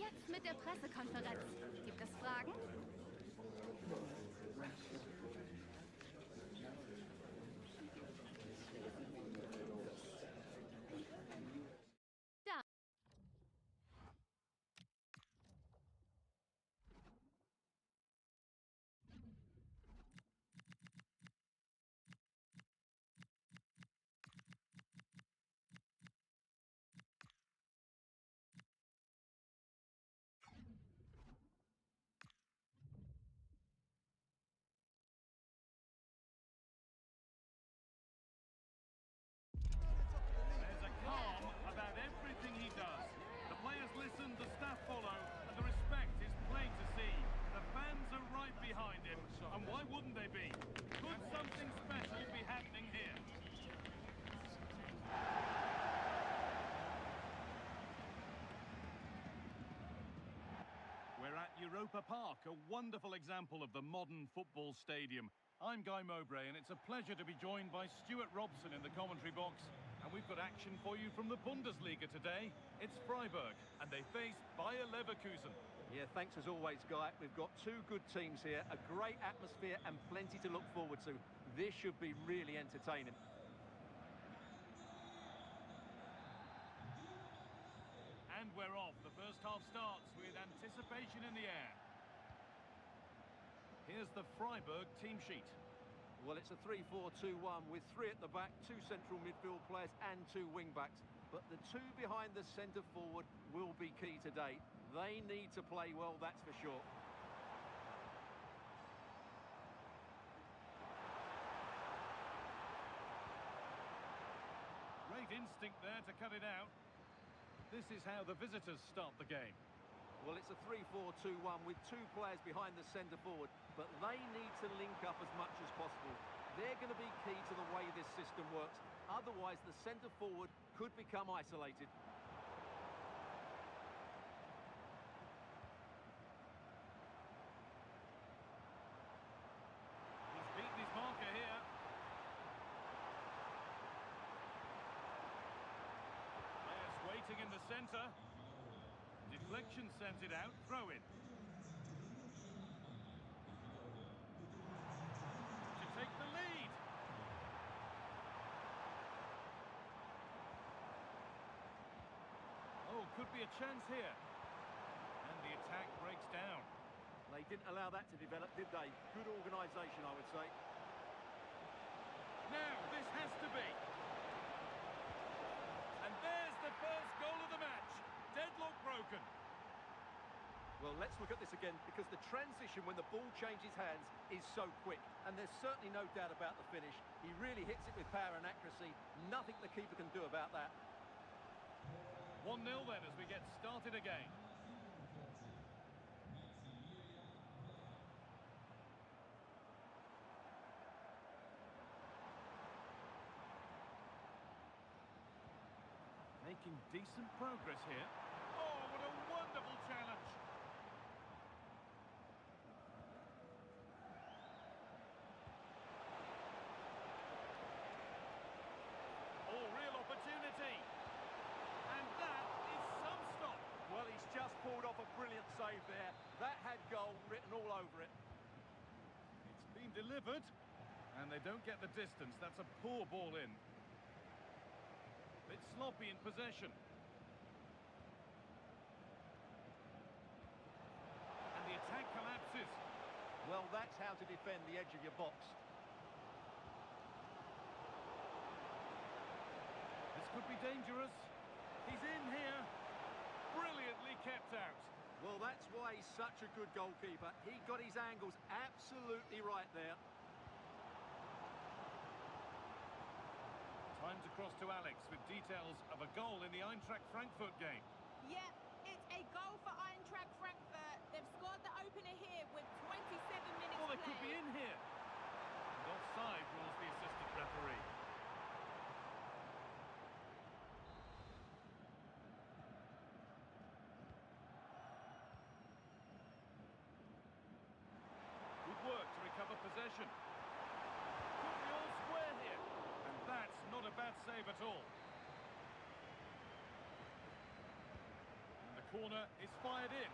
Jetzt mit der Pressekonferenz. Gibt es Fragen? Da. There's a calm about everything he does. The players listen, the staff follow, and the respect is plain to see. The fans are right behind him, and why wouldn't they be? Could something special be happening here? We're at Europa Park, a wonderful example of the modern football stadium. I'm Guy Mowbray, and it's a pleasure to be joined by Stuart Robson in the commentary box. And we've got action for you from the Bundesliga today. It's Freiburg, and they face Bayer Leverkusen. Yeah, thanks as always, Guy. We've got two good teams here, a great atmosphere and plenty to look forward to. This should be really entertaining. And we're off. The first half starts with anticipation in the air. Here's the Freiburg team sheet. Well, it's a 3-4-2-1 with three at the back, two central midfield players and two wing-backs. But the two behind the centre forward will be key today. They need to play well, that's for sure. Great instinct there to cut it out. This is how the visitors start the game. Well, it's a 3-4-2-1 with two players behind the centre forward, but they need to link up as much as possible. They're going to be key to the way this system works. Otherwise, the centre forward could become isolated. He's beaten his marker here. Players waiting in the centre. Deflection sends it out, throw in. To take the lead. Oh, could be a chance here. And the attack breaks down. They didn't allow that to develop, did they? Good organisation, I would say. Now, this has to be. And there's the first goal of the match. Deadlock broken. Well, let's look at this again, because the transition when the ball changes hands is so quick, and there's certainly no doubt about the finish. He really hits it with power and accuracy. Nothing the keeper can do about that. 1-0 then as we get started again. Making decent progress here. Oh, what a wonderful challenge. Oh, real opportunity. And that is some stop. Well, he's just pulled off a brilliant save there. That had goal written all over it. It's been delivered, and they don't get the distance. That's a poor ball in. Bit sloppy in possession. And the attack collapses. Well, that's how to defend the edge of your box. This could be dangerous. He's in here. Brilliantly kept out. Well, that's why he's such a good goalkeeper. He got his angles absolutely right there. Time to cross to Alex with details of a goal in the Eintracht Frankfurt game. Yeah, it's a goal for Eintracht Frankfurt. They've scored the opener here with 27 minutes Oh, they played. could be in here. And offside rules the assistant referee. Good work to recover possession. Could be all square here. And that's not a bad save at all. And the corner is fired in.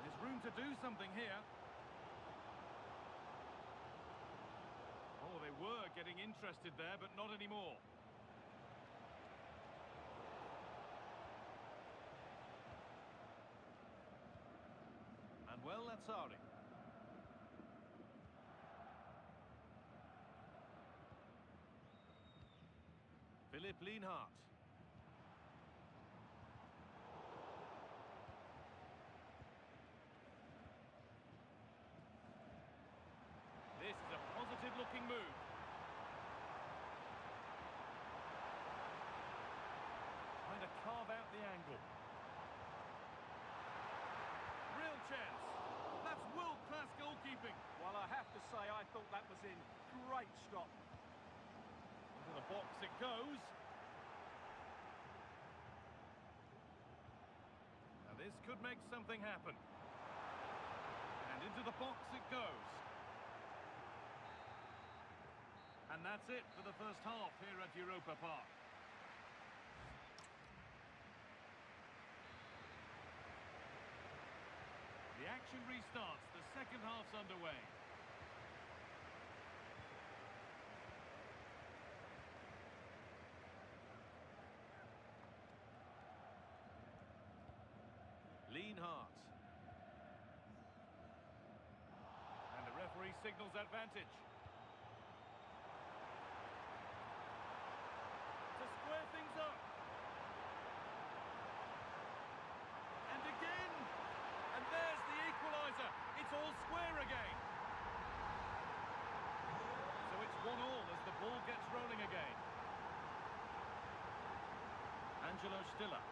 There's room to do something here. Oh, they were getting interested there, but not anymore. And well, that's Ari. Philipp Lienhardt. This is a positive-looking move. Trying to carve out the angle. Real chance. That's world-class goalkeeping. Well, I have to say, I thought that was in. Great stop. Into the box it goes. Now this could make something happen. And into the box it goes. And that's it for the first half here at Europa Park. The action restarts. The second half's underway. Lienhardt. And the referee signals advantage. To square things up. And again. And there's the equaliser. It's all square again. So it's 1-1 as the ball gets rolling again. Angelo Stiller.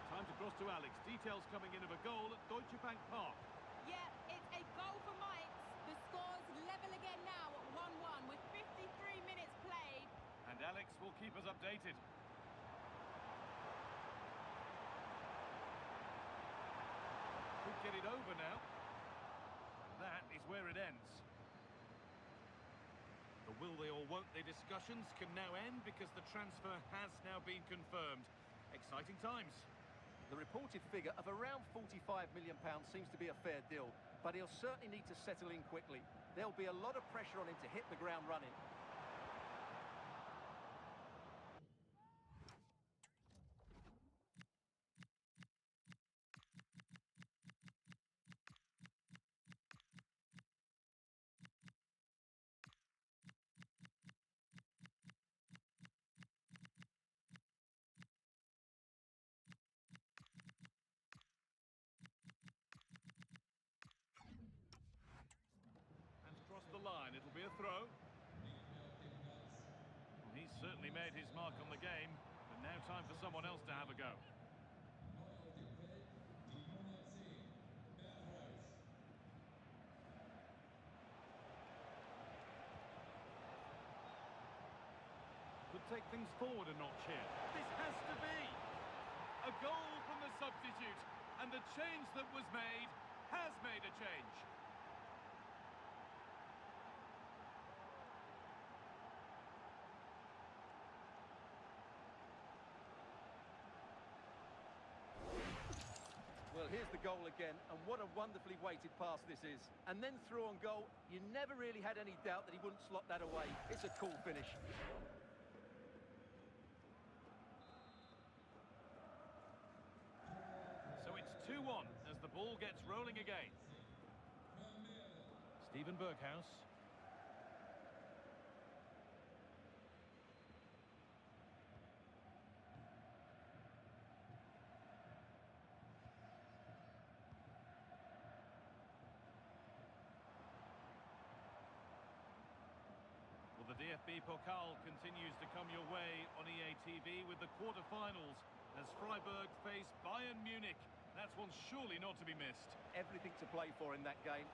Time to cross to Alex. Details coming in of a goal at Deutsche Bank Park. Yeah, it's a goal for Mainz. The score's level again now at 1-1 with 53 minutes played. And Alex will keep us updated. Could get it over now. That is where it ends. The will they or won't they discussions can now end because the transfer has now been confirmed. Exciting times. The reported figure of around £45 million seems to be a fair deal, but he'll certainly need to settle in quickly. There'll be a lot of pressure on him to hit the ground running. Across the line, it'll be a throw. He's certainly made his mark on the game, but now time for someone else to have a go. Could take things forward a notch here. This has to be a goal from the substitute, and the change that was made has made a change. Well, here's the goal again, and what a wonderfully weighted pass this is. And then through on goal, you never really had any doubt that he wouldn't slot that away. It's a cool finish. So it's 2-1 as the ball gets rolling again. Steven Berghuis. Well, the DFB Pokal continues to come your way on EA TV with the quarter-finals as Freiburg face Bayern Munich. That's one surely not to be missed. Everything to play for in that game.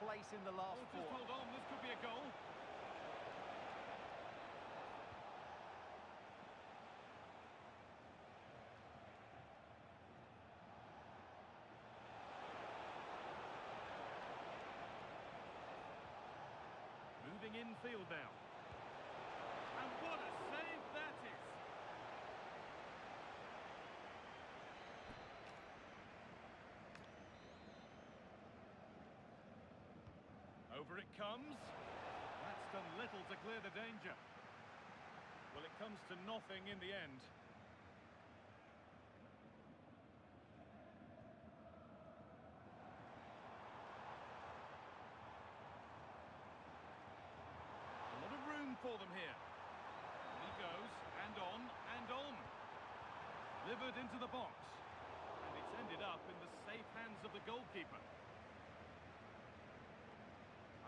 Place in the last Just four. hold on, this could be a goal. going infield now. And what a save that is! Over it comes. That's done little to clear the danger. Well, it comes to nothing in the end. A lot of room for them here. And he goes, and on, and on. Delivered into the box. And it's ended up in the safe hands of the goalkeeper.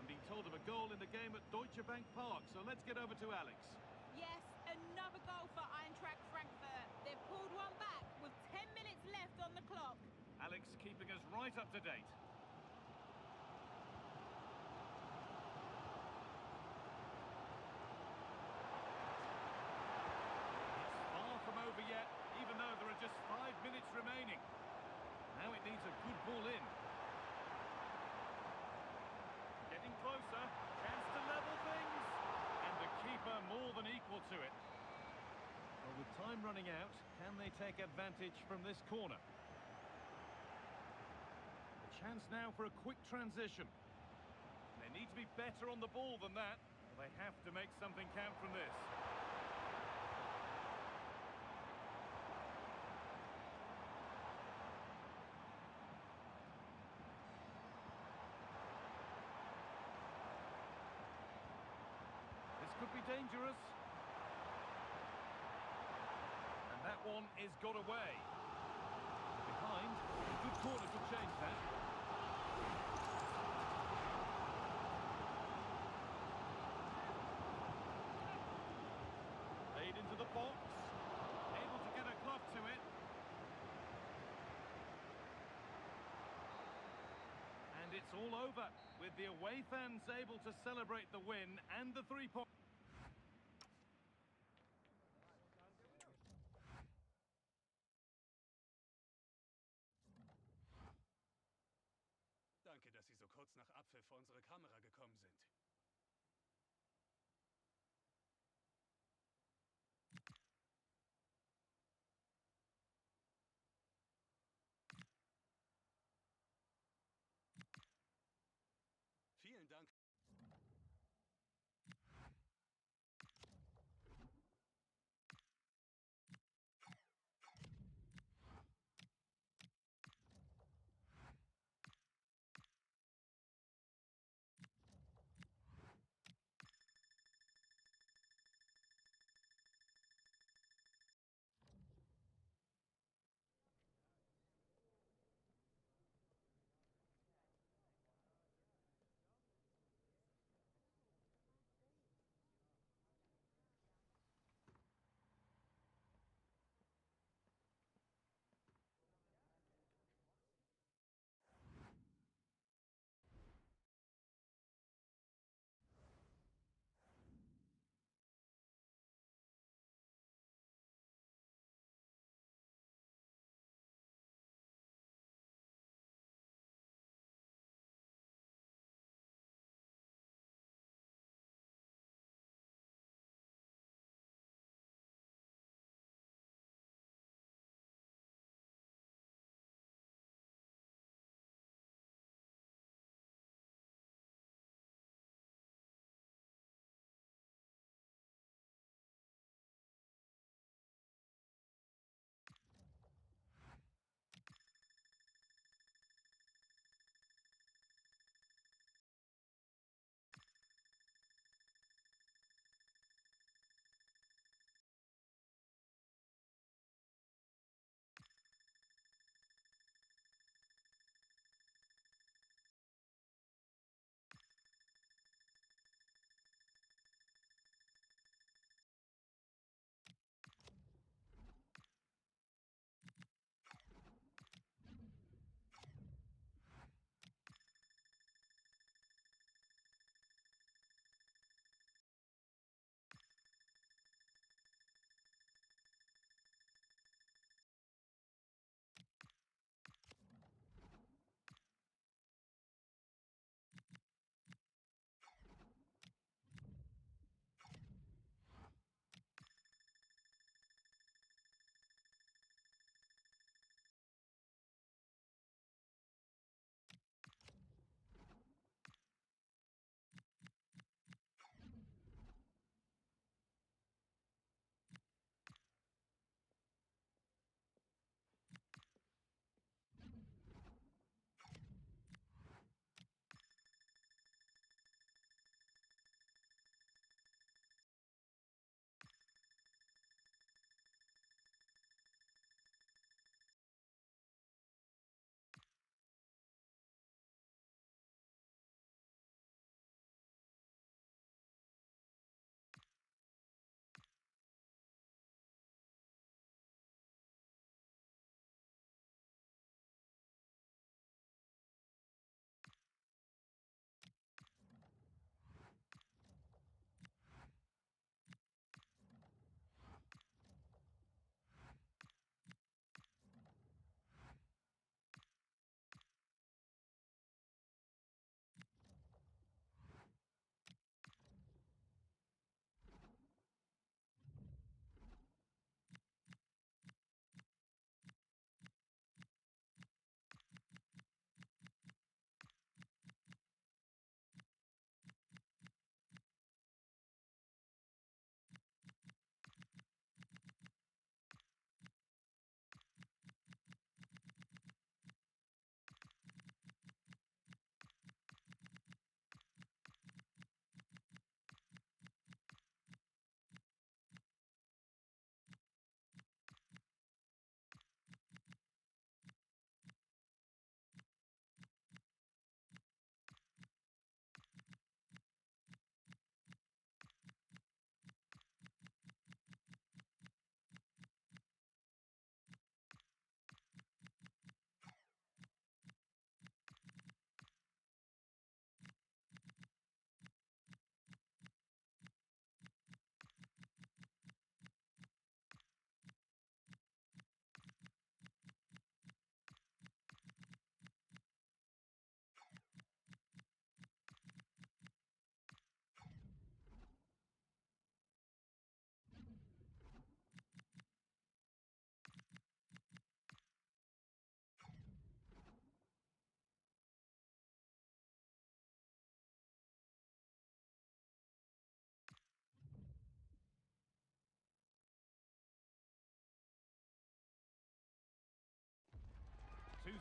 I'm being told of a goal in the game at Deutsche Bank Park, so let's get over to Alex. Yes, another goal for Eintracht Frankfurt. They've pulled one back with 10 minutes left on the clock. Alex keeping us right up to date. It's far from over yet, even though there are just 5 minutes remaining. Now it needs a good ball in. Getting closer, chance to level things. And the keeper more than equal to it. Well, with time running out, can they take advantage from this corner? A chance now for a quick transition. They need to be better on the ball than that. They have to make something count from this. This could be dangerous. And that one is got away. Behind, a good corner to change that. Laid into the box. Able to get a glove to it. And it's all over, with the away fans able to celebrate the win and the 3 points. Danke, dass Sie so kurz nach Abpfiff vor unsere Kamera gekommen sind. Vielen Dank.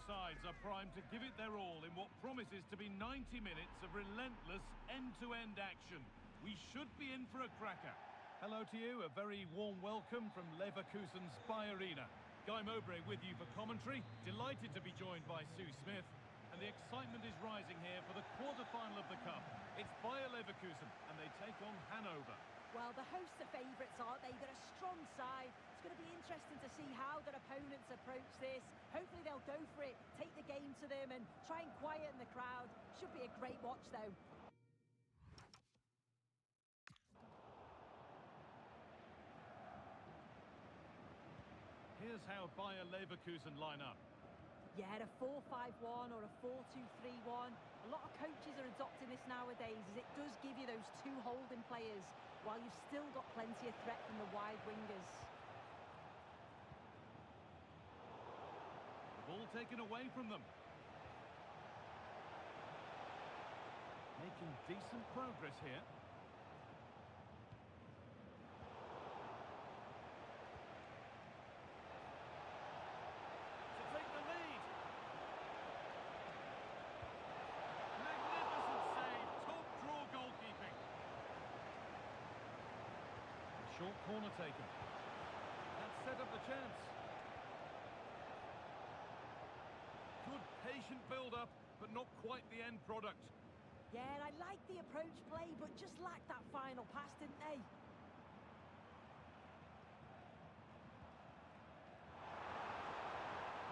sides are primed to give it their all in what promises to be 90 minutes of relentless end-to-end action. We should be in for a cracker. Hello to you, a very warm welcome from Leverkusen's Arena. Guy Mowbray with you for commentary. Delighted to be joined by Sue Smith. And the excitement is rising here for the quarter-final of the Cup. It's Bayer Leverkusen, and they take on Hanover. Well, the hosts are favourites, aren't they? They're a strong side. It's going to be interesting to see how their opponents approach this. Hopefully they'll go for it, take the game to them and try and quieten the crowd. Should be a great watch, though. Here's how Bayer Leverkusen line up. Yeah, a 4-5-1 or a 4-2-3-1. A lot of coaches are adopting this nowadays as it does give you those two holding players while you've still got plenty of threat from the wide wingers. The ball taken away from them. Making decent progress here. Short corner taken. That set up the chance. Good patient build-up, but not quite the end product. Yeah, and I like the approach play, but just lacked that final pass, didn't they?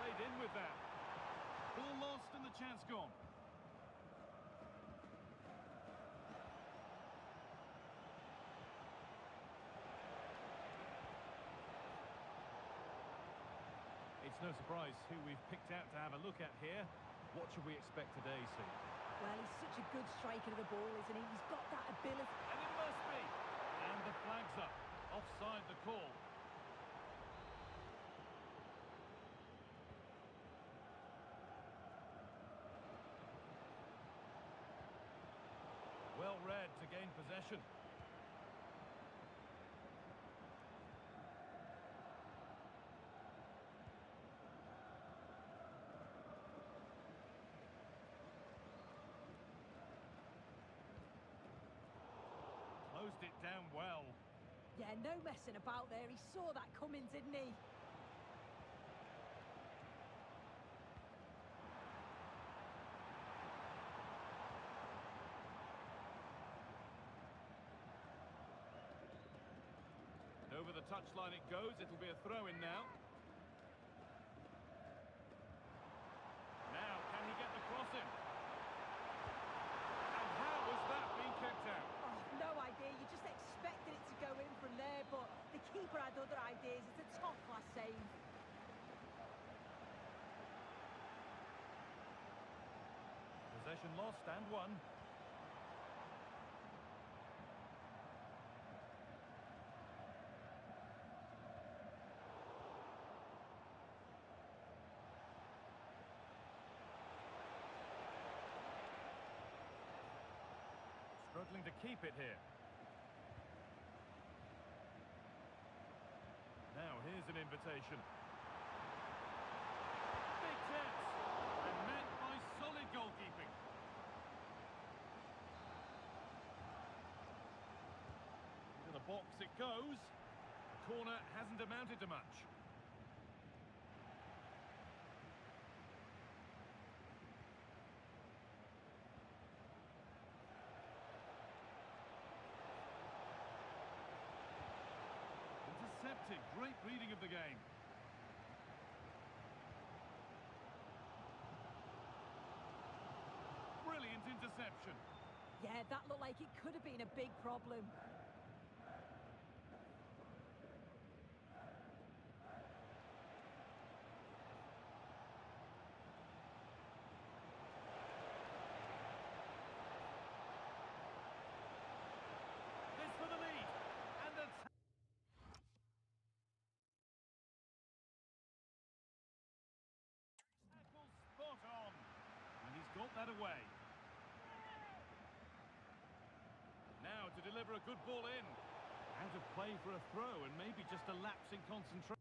Played in with that. Ball lost and the chance gone. It's no surprise who we've picked out to have a look at here. What should we expect today, Sue? Well, he's such a good striker of the ball, isn't he? He's got that ability. And it must be. And the flag's up. Offside the call. Well read to gain possession. Closed it down well. Yeah, no messing about there. He saw that coming, didn't he? And over the touchline it goes. It'll be a throw-in now. Now, can he get the cross in? And how has that been kept out? No idea, you just expected it to go in from there, but the keeper had other ideas. It's a top-class save. Possession lost and won. Struggling to keep it here. Now here's an invitation. Big chance! And met by solid goalkeeping. Into the box it goes. The corner hasn't amounted to much. Intercepted. Great reading of the game. Brilliant interception. Yeah, that looked like it could have been a big problem. This for the lead. And the tackle spot on. And he's got that away. Now to deliver a good ball in. Out of play for a throw and maybe just a lapse in concentration.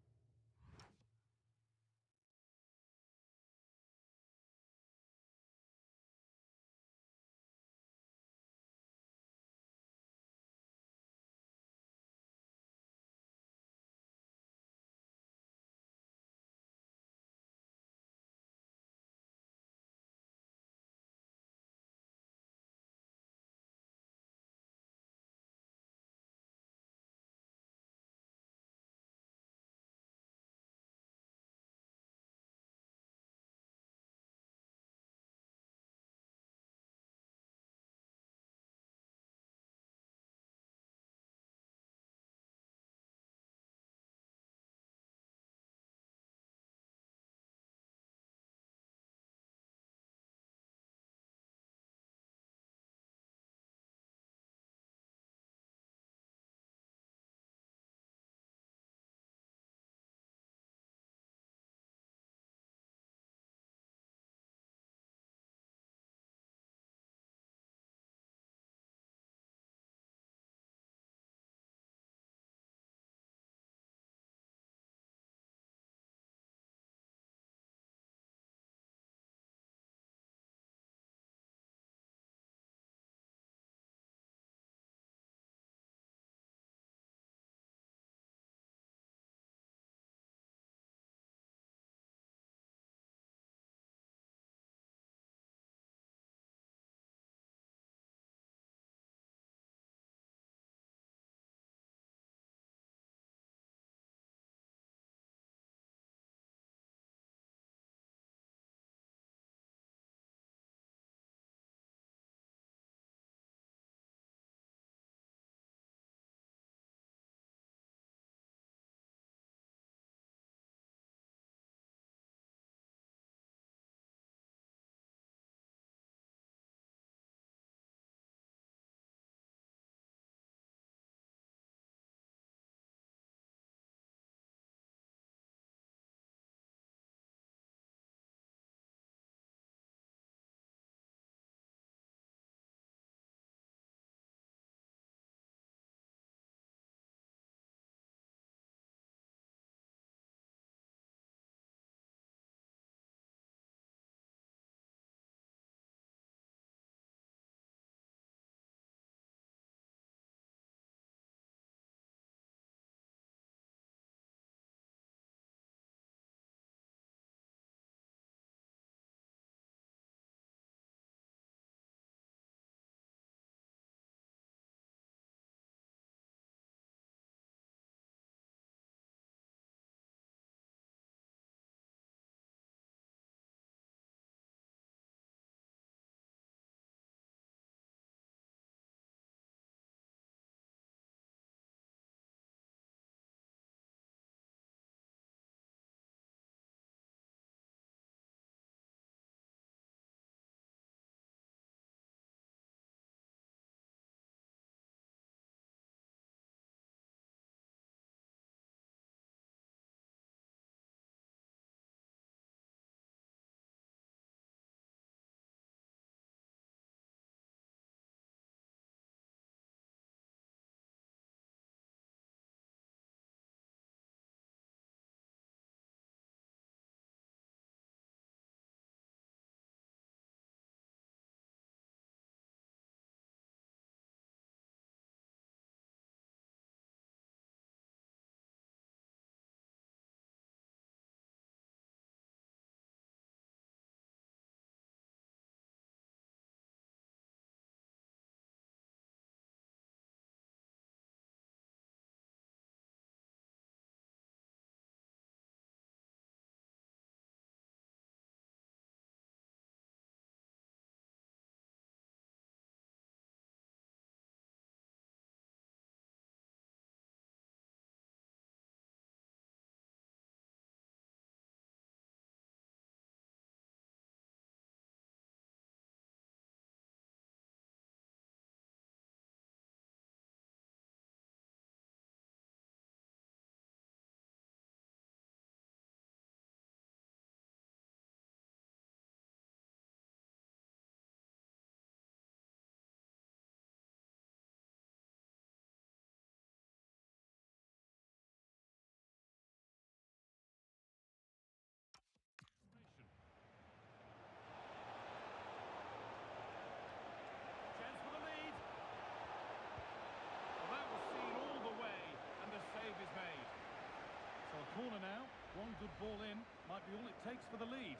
good ball in. Might be all it takes for the lead.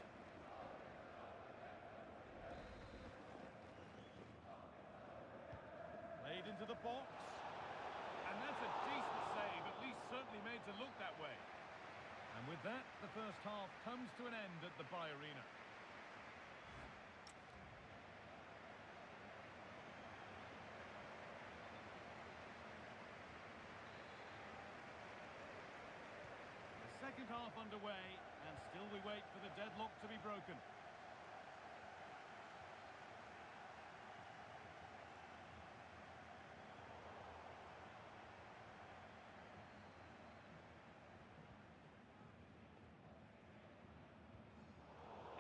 Played into the box. And that's a decent save, at least certainly made to look that way. And with that, the first half comes to an end at the Bay Arena. Second half underway, and still we wait for the deadlock to be broken.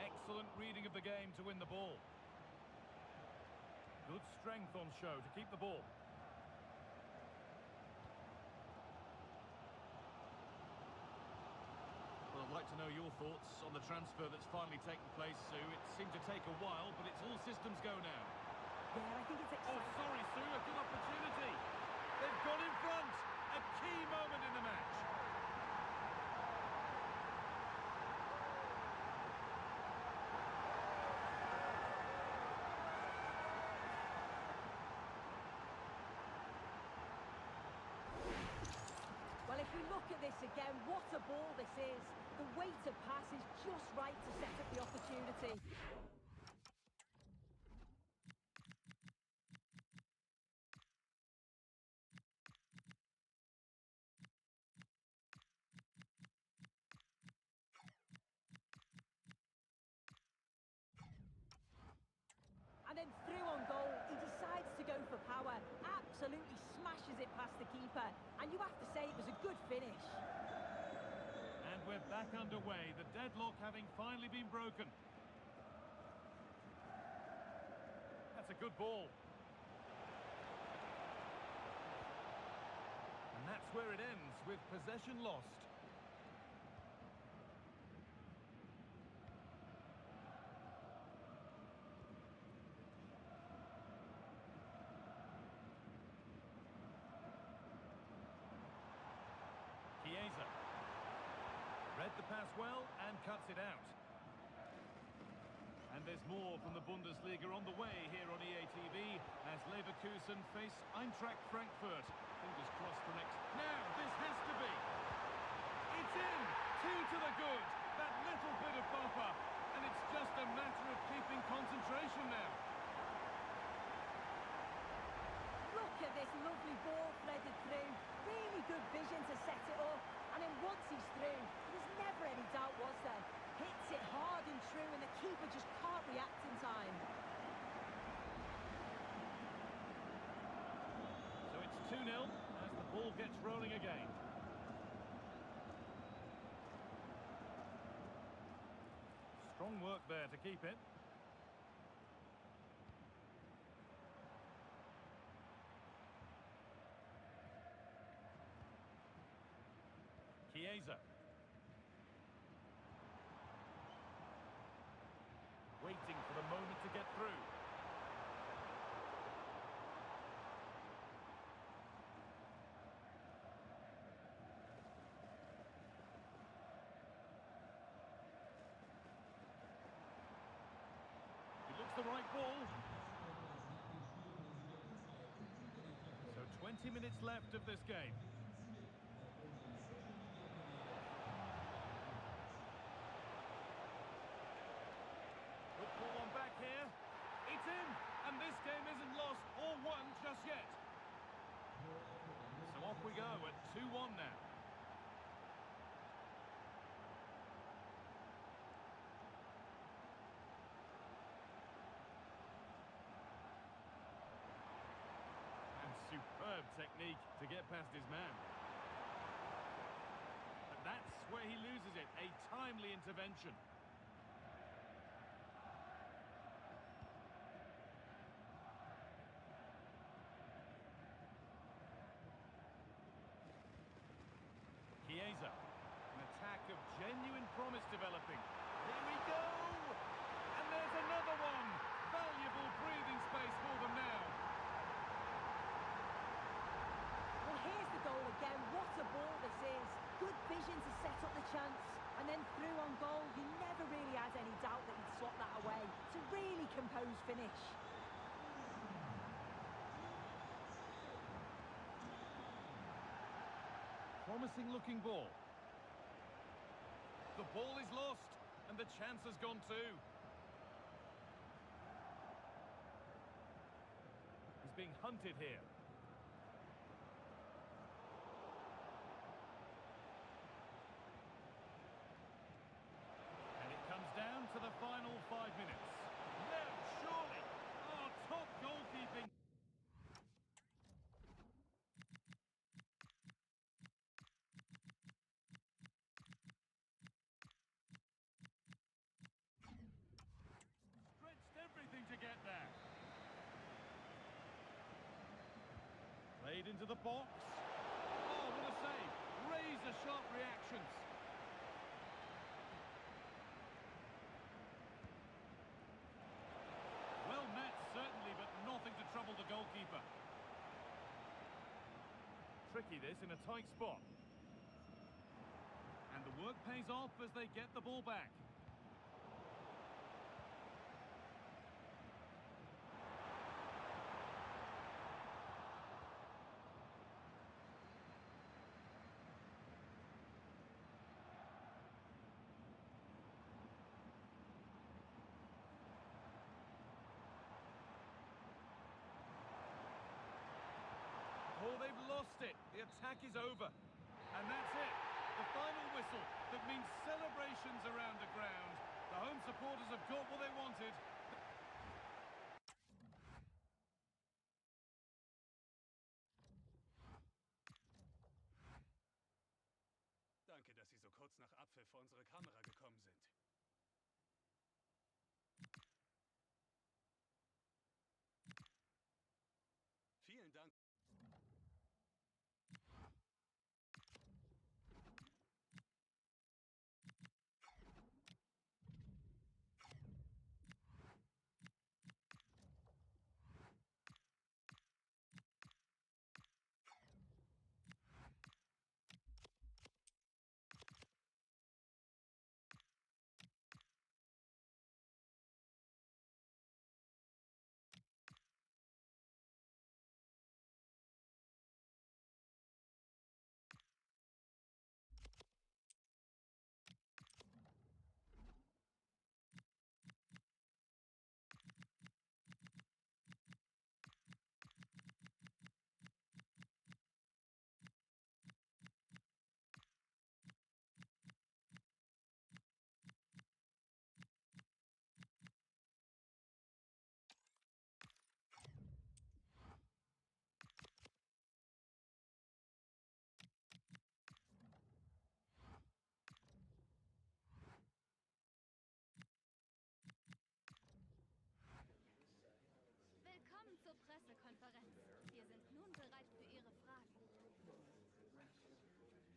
Excellent reading of the game to win the ball. Good strength on show to keep the ball. Well, I'd like to know your thoughts on the transfer that's finally taken place, Sue. It seemed to take a while, but it's all systems go now. Yeah, I think it's exciting. Oh, sorry, Sue, a good opportunity. They've got in front. A key moment in the match. Well, if we look at this again, what a ball this is. The way to pass is just right to set up the opportunity. And then through on goal, he decides to go for power, absolutely smashes it past the keeper, and you have to say it was a good finish. And we're back underway, the deadlock having finally been broken. That's a good ball. And that's where it ends, with possession lost. Chiesa. Read the pass well and cuts it out. And there's more from the Bundesliga on the way here on EA TV as Leverkusen face Eintracht Frankfurt. Fingers crossed for next. Now, this has to be. It's in! 2 to the good. That little bit of buffer. And it's just a matter of keeping concentration now. Look at this lovely ball threaded through. Really good vision to set it up. And then once he's through, there's never any doubt, was there? Hits it hard and true, and the keeper just can't react in time. So it's 2-0 as the ball gets rolling again. Strong work there to keep it. Chiesa. Waiting for the moment to get through. It looks the right ball. So 20 minutes left of this game. Ball on back here. It's in, and this game isn't lost or won just yet. So off we go at 2-1 now. And superb technique to get past his man. But that's where he loses it, a timely intervention. Chiesa, an attack of genuine promise developing. Here we go! And there's another one! Valuable breathing space for them now. Well, here's the goal again. What a ball this is. Good vision to set up the chance. And then through on goal. You never really had any doubt that he'd slot that away. It's a really composed finish. Promising looking ball. The ball is lost, and the chance has gone too. He's being hunted here. And it comes down to the final 5 minutes. No, surely! Oh, top goalkeeping! Stretched everything to get there. Played into the box. Oh, what a save. Razor-sharp reactions. Well met, certainly, but nothing to trouble the goalkeeper. Tricky this in a tight spot. And the work pays off as they get the ball back. Oh, they've lost it. The attack is over. And that's it. The final whistle that means celebrations around the ground. The home supporters have got what they wanted. Danke, dass Sie so kurz nach Abpfiff vor unsere Kamera gekommen sind. Vielen Dank. Willkommen zur Pressekonferenz. Wir sind nun bereit für Ihre Fragen. Die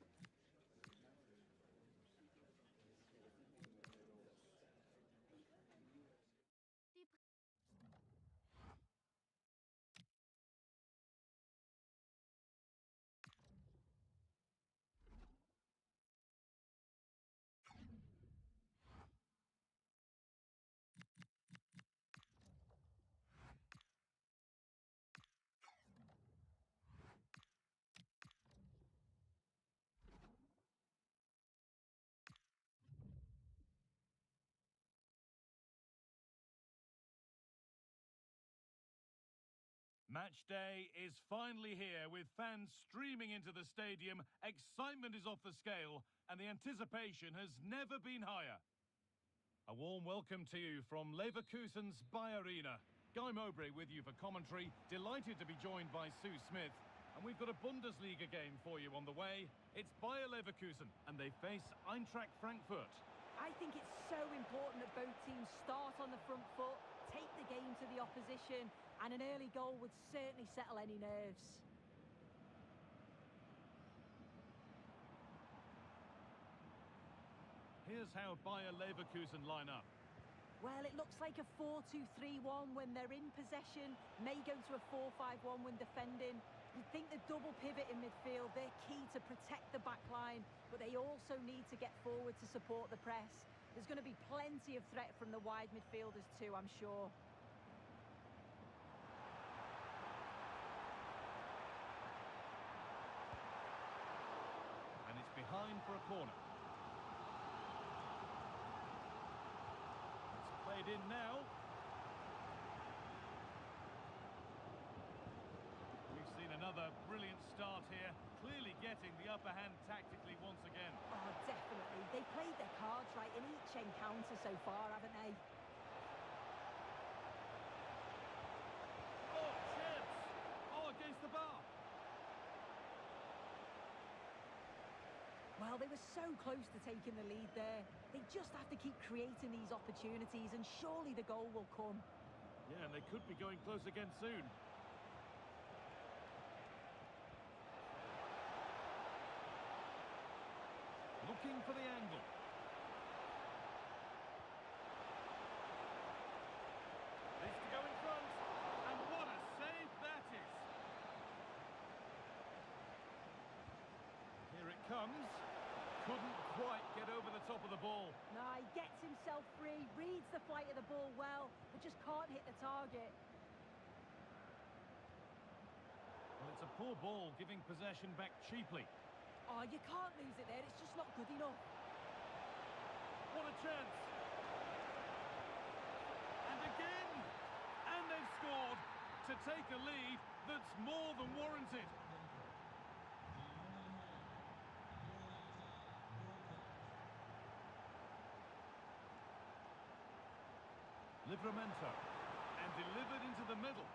Match day is finally here with fans streaming into the stadium. Excitement is off the scale and the anticipation has never been higher. A warm welcome to you from Leverkusen's Arena. Guy Mowbray with you for commentary. Delighted to be joined by Sue Smith. And we've got a Bundesliga game for you on the way. It's Bayer Leverkusen and they face Eintracht Frankfurt. I think it's so important that both teams start on the front foot, take the game to the opposition, and an early goal would certainly settle any nerves. Here's how Bayer Leverkusen line up. Well, it looks like a 4-2-3-1 when they're in possession, may go to a 4-5-1 when defending. You'd think the double pivot in midfield, they're key to protect the back line, but they also need to get forward to support the press. There's going to be plenty of threat from the wide midfielders too, I'm sure. And it's behind for a corner. It's played in now. We've seen another brilliant start here, clearly getting the upper hand tactically once again. Oh, definitely. They've played their cards right in each encounter so far, haven't they? Oh, chance! Oh, against the bar. Well, they were so close to taking the lead there. They just have to keep creating these opportunities and surely the goal will come. Yeah, and they could be going close again soon. Looking for the angle. This to go in front. And what a save that is. Here it comes. Couldn't quite get over the top of the ball. No, he gets himself free, reads the flight of the ball well, but just can't hit the target. Well, it's a poor ball, giving possession back cheaply. Oh, you can't lose it there, it's just not good enough. What a chance! And again! And they've scored to take a lead that's more than warranted. Livramento, and delivered into the middle.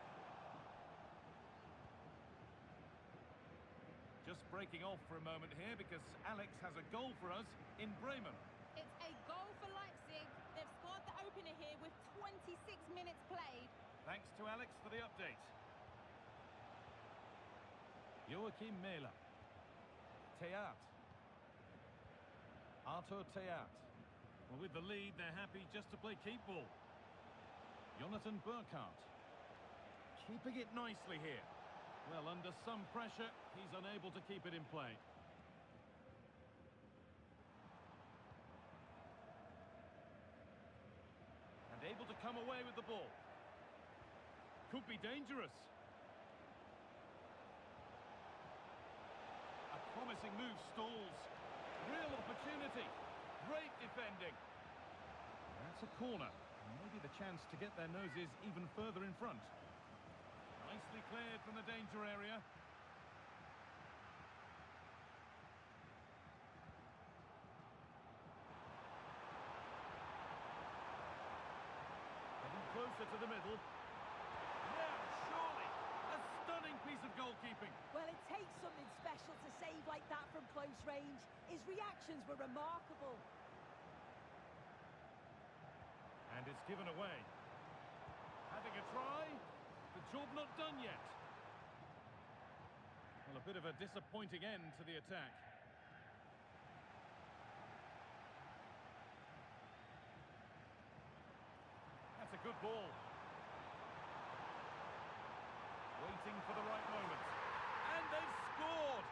Just breaking off for a moment here because Alex has a goal for us in Bremen. It's a goal for Leipzig. They've scored the opener here with 26 minutes played. Thanks to Alex for the update. Joachim Mähler. Teat. Arthur Teat. Well, with the lead, they're happy just to play keep ball. Jonathan Burkhardt. Keeping it nicely here. Well, under some pressure, he's unable to keep it in play. And able to come away with the ball. Could be dangerous. A promising move stalls. Real opportunity. Great defending. That's a corner. Maybe the chance to get their noses even further in front. Nicely cleared from the danger area. Getting closer to the middle. Now, surely, a stunning piece of goalkeeping. Well, it takes something special to save like that from close range. His reactions were remarkable. And it's given away. Having a try, the job not done yet. Well, a bit of a disappointing end to the attack. That's a good ball. Waiting for the right moment. And they've scored!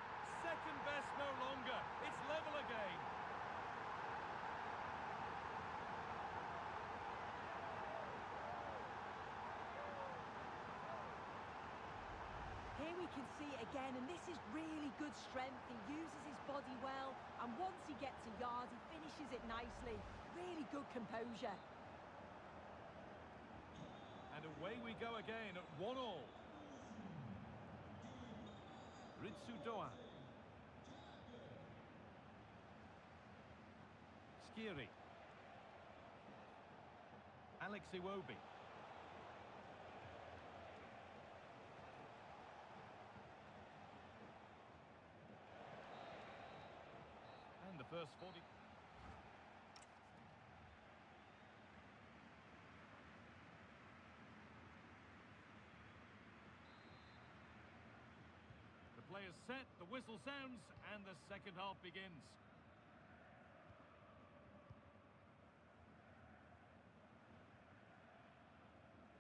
Second best no longer. It's level again. Here we can see it again, and this is really good strength. He uses his body well, and once he gets a yard, he finishes it nicely. Really good composure. And away we go again at 1-1. Ritsu Doan. Skiri. Alex Iwobi. And the first 40... The play is set, the whistle sounds, and the second half begins.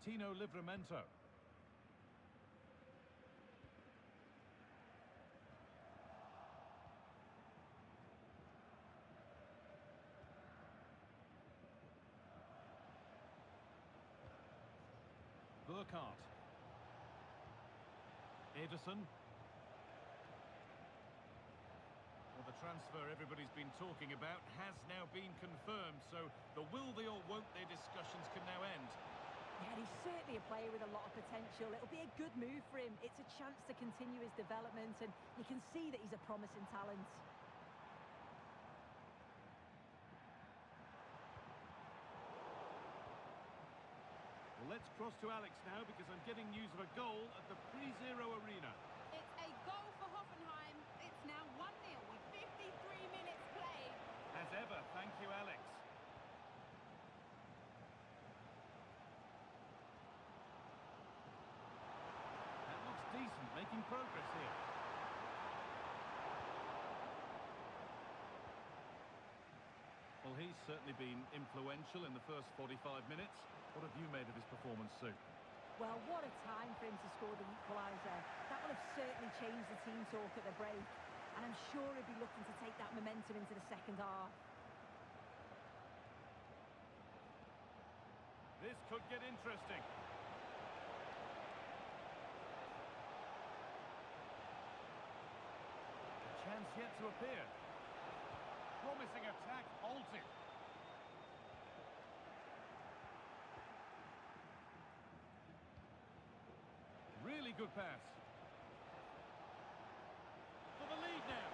Tino Livramento. Burkhardt. Ederson. Well, the transfer everybody's been talking about has now been confirmed, so the will they or won't they discussions can now end. Yeah, he's certainly a player with a lot of potential. It'll be a good move for him. It's a chance to continue his development, and you can see that he's a promising talent. Well, let's cross to Alex now, because I'm getting news of a goal at the Pre-Zero Arena. It's a goal for Hoffenheim. It's now 1-0 with 53 minutes played. As ever, thank you, Alex. That looks decent, making progress here. Well, he's certainly been influential in the first 45 minutes. What have you made of his performance, Sue? Well, what a time for him to score the equaliser. That will have certainly changed the team talk at the break. And I'm sure he'll be looking to take that momentum into the second half. This could get interesting. A chance yet to appear. Promising attack halted. Really good pass. For the lead now.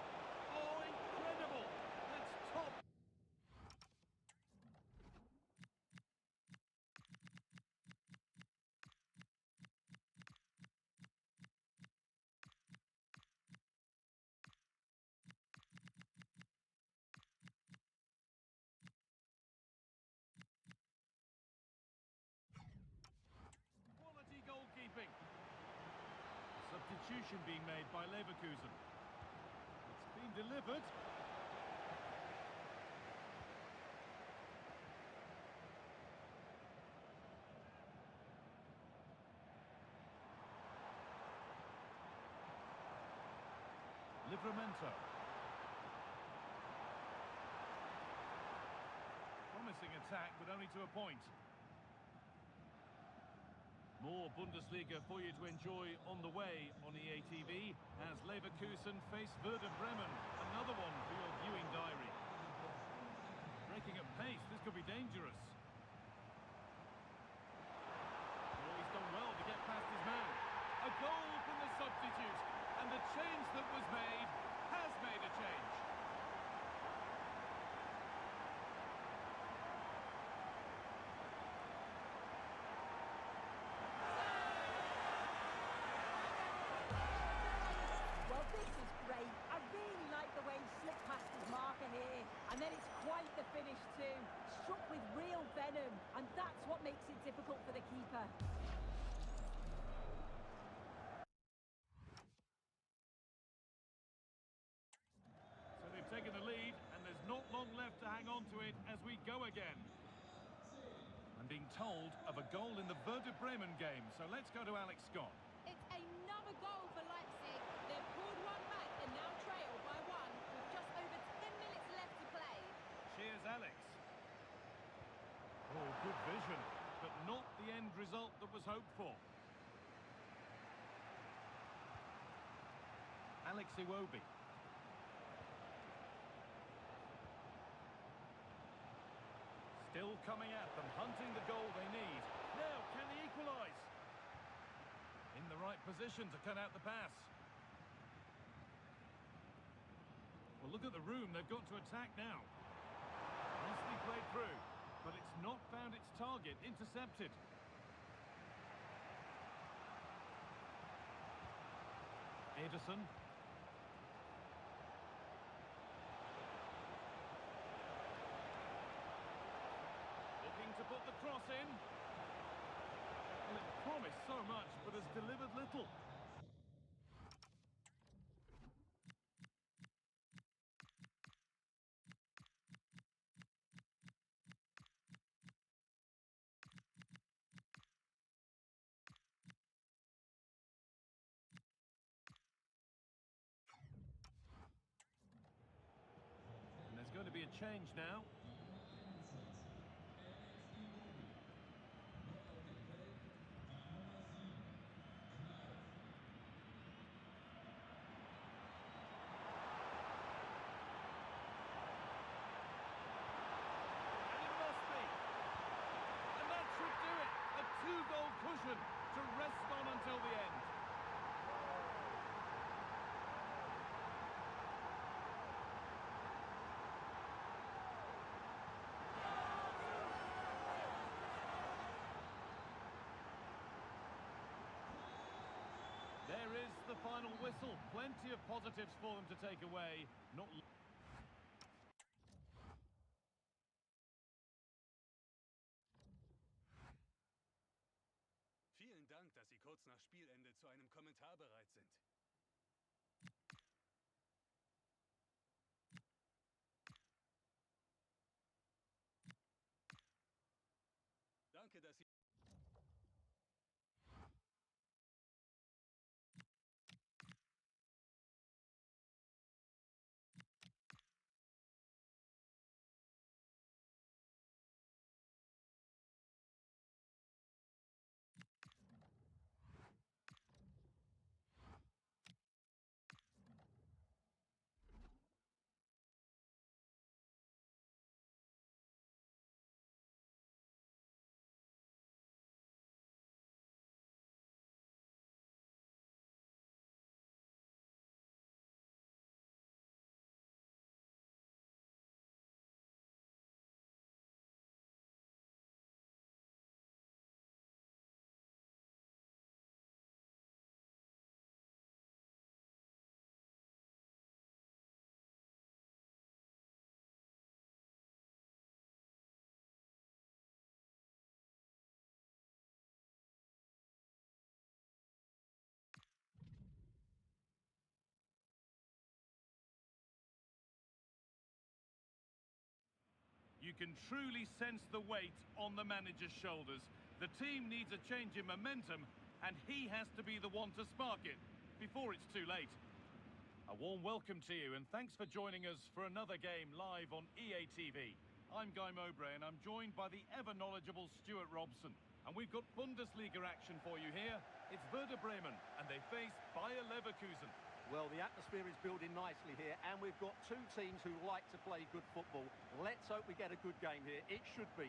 Oh, incredible. That's top. Quality goalkeeping. Substitution being made by Leverkusen. It's been delivered. Livramento. Promising attack, but only to a point. More Bundesliga for you to enjoy on the way on EA TV as Leverkusen face Werder Bremen. Another one for your viewing diary. Breaking at pace, this could be dangerous. Oh, he's done well to get past his man. A goal from the substitute, and the change that was made has made a change. Well, this is great. I really like the way he slipped past his marker here. And then it's quite the finish too. Struck with real venom. And that's what makes it difficult for the keeper. So they've taken the lead, and there's not long left to hang on to it as we go again. I'm being told of a goal in the Werder Bremen game, so let's go to Alex Scott. It's another goal for Leipzig. They've pulled one back and now trail by one with just over 10 minutes left to play. Cheers, Alex. Oh, good vision, but not the end result that was hoped for. Alex Iwobi. Still coming at them, hunting the goal they need. Now, can he equalise? In the right position to cut out the pass. Well, look at the room they've got to attack now. Nicely played through, but it's not found its target. Intercepted. Ederson. Looking to put the cross in. Well, it promised so much, but has delivered little. And there's going to be a change now. the final whistle. Plenty of positives for them to take away. Not... Vielen Dank, dass Sie kurz nach Spielende zu einem Kommentar bereit sind. Danke, dass Sie... You can truly sense the weight on the manager's shoulders. The team needs a change in momentum, and he has to be the one to spark it before it's too late. A warm welcome to you, and thanks for joining us for another game live on EA TV. I'm Guy Mowbray, and I'm joined by the ever-knowledgeable Stuart Robson. And we've got Bundesliga action for you here. It's Werder Bremen, and they face Bayer Leverkusen. Well, the atmosphere is building nicely here, and we've got two teams who like to play good football. Let's hope we get a good game here. It should be.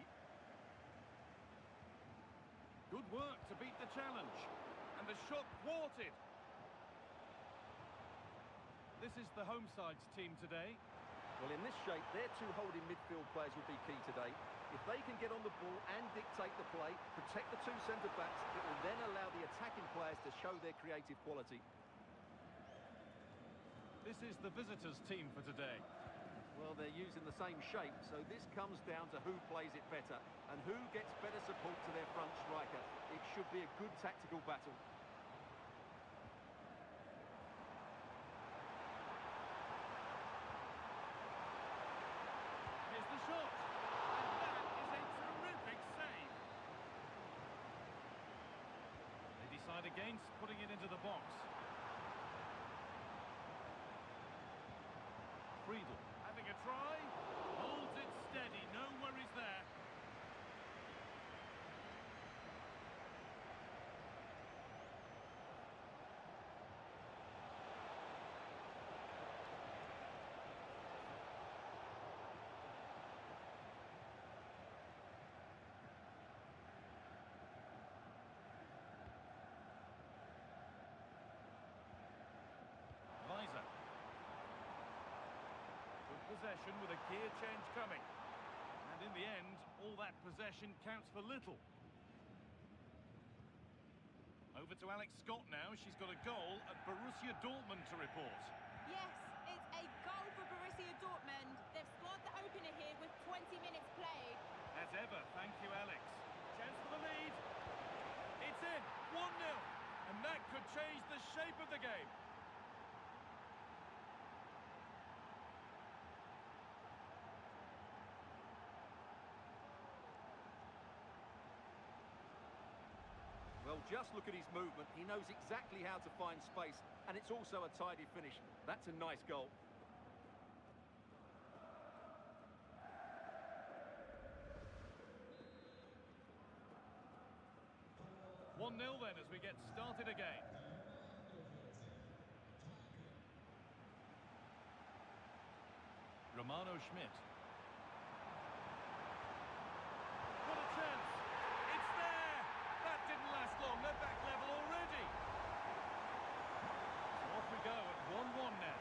Good work to beat the challenge. And the shot thwarted. This is the home side's team today. Well, in this shape, their two holding midfield players will be key today. If they can get on the ball and dictate the play, protect the two centre-backs, it will then allow the attacking players to show their creative quality. This is the visitors' team for today. Well, they're using the same shape, so this comes down to who plays it better and who gets better support to their front striker. It should be a good tactical battle. Here's the shot. And that is a terrific save. They decide against putting it into the box. Friedel having a try, holds it steady, no worries there. Possession with a gear change coming. And in the end, all that possession counts for little. Over to Alex Scott now. She's got a goal at Borussia Dortmund to report. Yes, it's a goal for Borussia Dortmund. They've scored the opener here with 20 minutes played. As ever, thank you, Alex. Chance for the lead. It's in, 1-0. And that could change the shape of the game. Well, just look at his movement. He knows exactly how to find space, and it's also a tidy finish. That's a nice goal. One 0 then as we get started again. Romano Schmidt. What a chance! It's there! That didn't last long. They're back level already. So off we go at 1-1 now.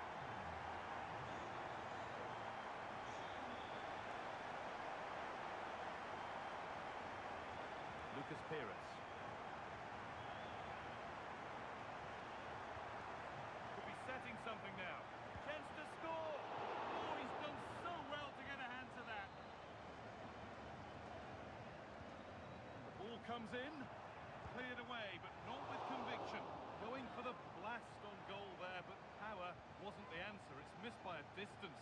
Lucas Pires. comes in, cleared away, but not with conviction. Going for the blast on goal there, but power wasn't the answer. It's missed by a distance.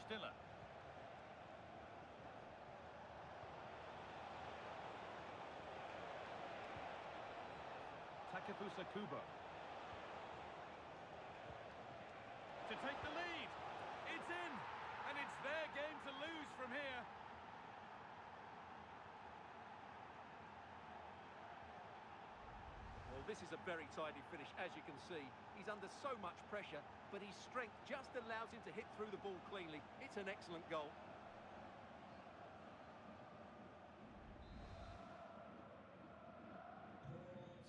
Stiller. Takefusa Kubo. To take the lead. It's in, and it's their game to lose from here. Well, this is a very tidy finish, as you can see. He's under so much pressure, but his strength just allows him to hit through the ball cleanly. It's an excellent goal.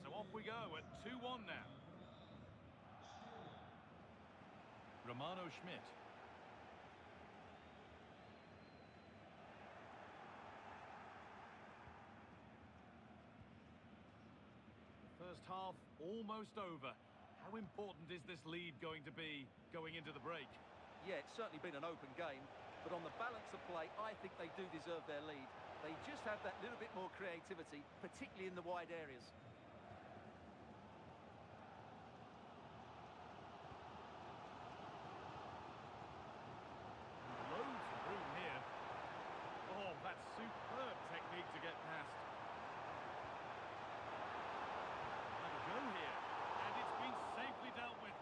So off we go at 2-1 now. Romano Schmidt. First half almost over. How important is this lead going to be going into the break? Yeah, it's certainly been an open game, but on the balance of play, I think they do deserve their lead. They just have that little bit more creativity, particularly in the wide areas. Loads of room here. Oh, that's superb technique to get past. Have a go here, and it's been safely dealt with.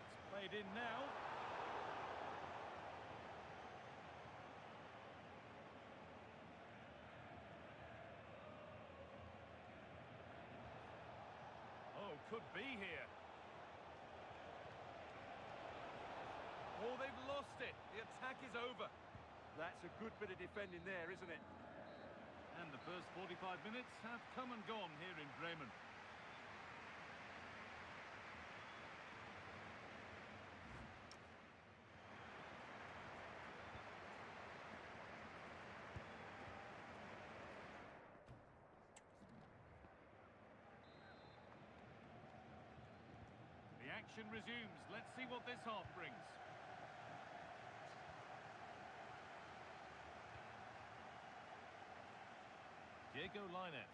It's played in now. Oh, could be here. Oh, they've lost it. The attack is over. That's a good bit of defending there, isn't it? And the first 45 minutes have come and gone here in Bremen. The action resumes. Let's see what this half brings. Diego Lainez.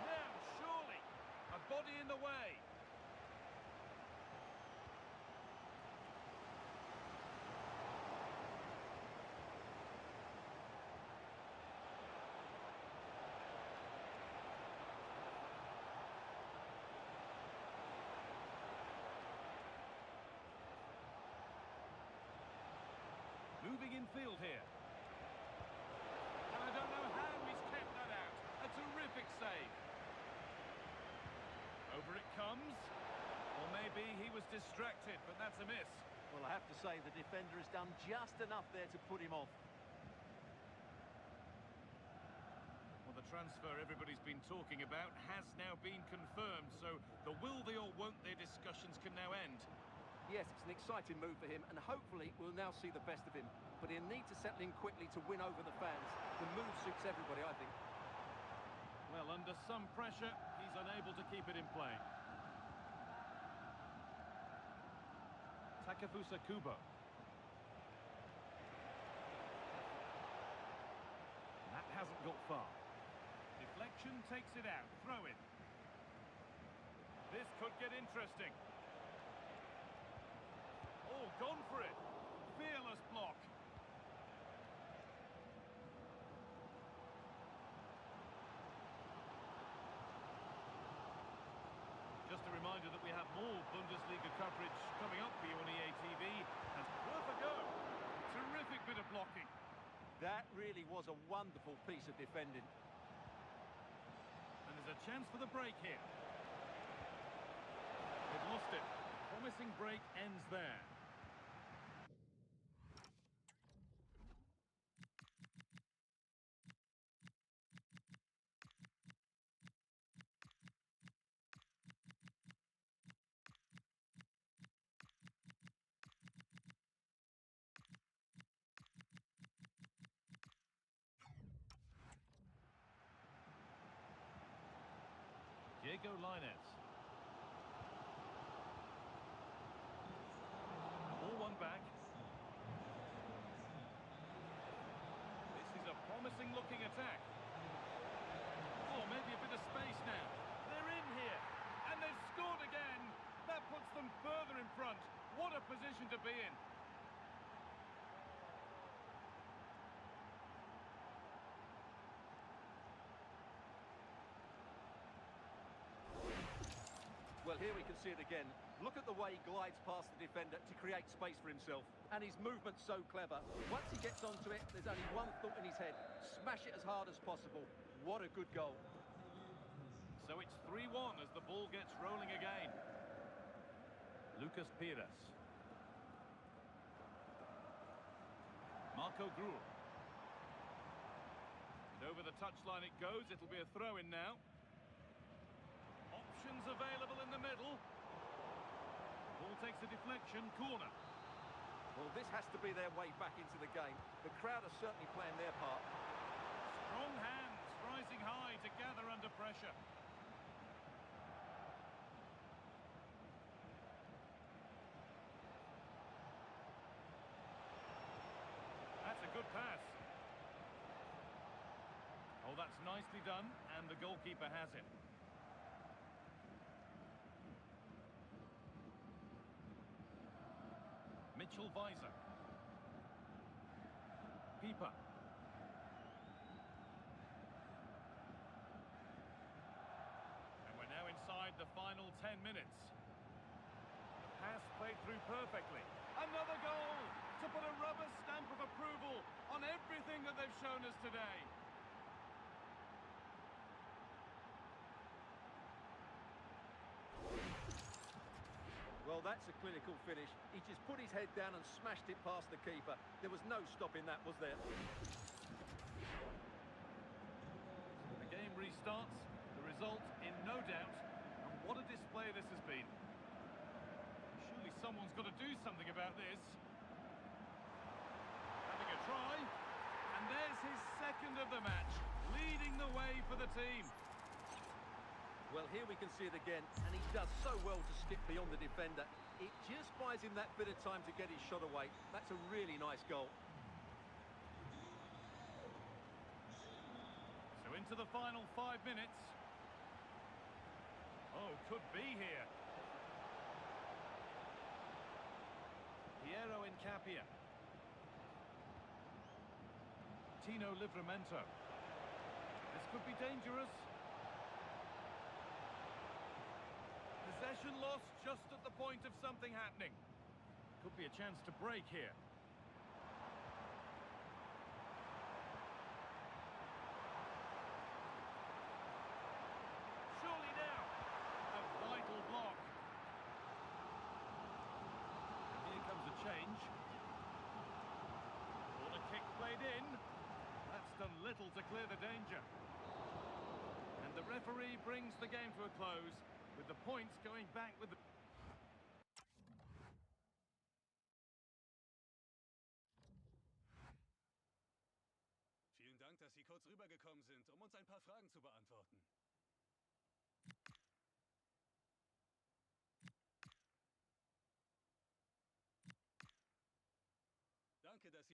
Now, surely, a body in the way. Moving in field here. And I don't know how he's kept that out. A terrific save. Over it comes. Or maybe he was distracted, but that's a miss. Well, I have to say the defender has done just enough there to put him off. Well, the transfer everybody's been talking about has now been confirmed, so the will they or won't they discussions can now end. Yes, it's an exciting move for him, and hopefully we'll now see the best of him. But he'll need to settle in quickly to win over the fans. The move suits everybody, I think. Well, under some pressure, he's unable to keep it in play. Takefusa Kubo. That hasn't got far. Deflection takes it out. Throw in. This could get interesting. Oh, gone for it. Fearless block. Just a reminder that we have more Bundesliga coverage coming up for you on EA TV. And worth a go. Terrific bit of blocking. That really was a wonderful piece of defending. And there's a chance for the break here. They've lost it. Promising break ends there. Diego Lainez. What a position to be in. Well, here we can see it again. Look at the way he glides past the defender to create space for himself. And his movement's so clever. Once he gets onto it, there's only one thought in his head. Smash it as hard as possible. What a good goal. So it's 3-1 as the ball gets rolling again. Lucas Pires. Marco Grul. And over the touchline it goes. It'll be a throw-in now. Options available in the middle. Ball takes a deflection, corner. Well, this has to be their way back into the game. The crowd are certainly playing their part. Strong hands, rising high to gather under pressure. That's a good pass. Oh, that's nicely done, and the goalkeeper has it. Mitchell Weiser. Pieper. And we're now inside the final 10 minutes. The pass played through perfectly. Another goal to put a rubber stamp of approval on everything that they've shown us today. Well, that's a clinical finish. He just put his head down and smashed it past the keeper. There was no stopping that, was there? The game restarts, the result in no doubt, and what a display this has been. Surely someone's got to do something about this. Having a try, and there's his second of the match, leading the way for the team. Well, here we can see it again, and he does so well to skip beyond the defender. It just buys him that bit of time to get his shot away. That's a really nice goal. So into the final 5 minutes. Oh, could be here. Piero Incapia. Tino Livramento. This could be dangerous. Possession lost just at the point of something happening. Could be a chance to break here. Surely now. A vital block. And here comes a change. Corner kick played in. That's done little to clear the danger. And the referee brings the game to a close, with the points going back with the... Vielen Dank, dass Sie kurz rübergekommen sind, um uns ein paar Fragen zu beantworten. Danke, dass Sie...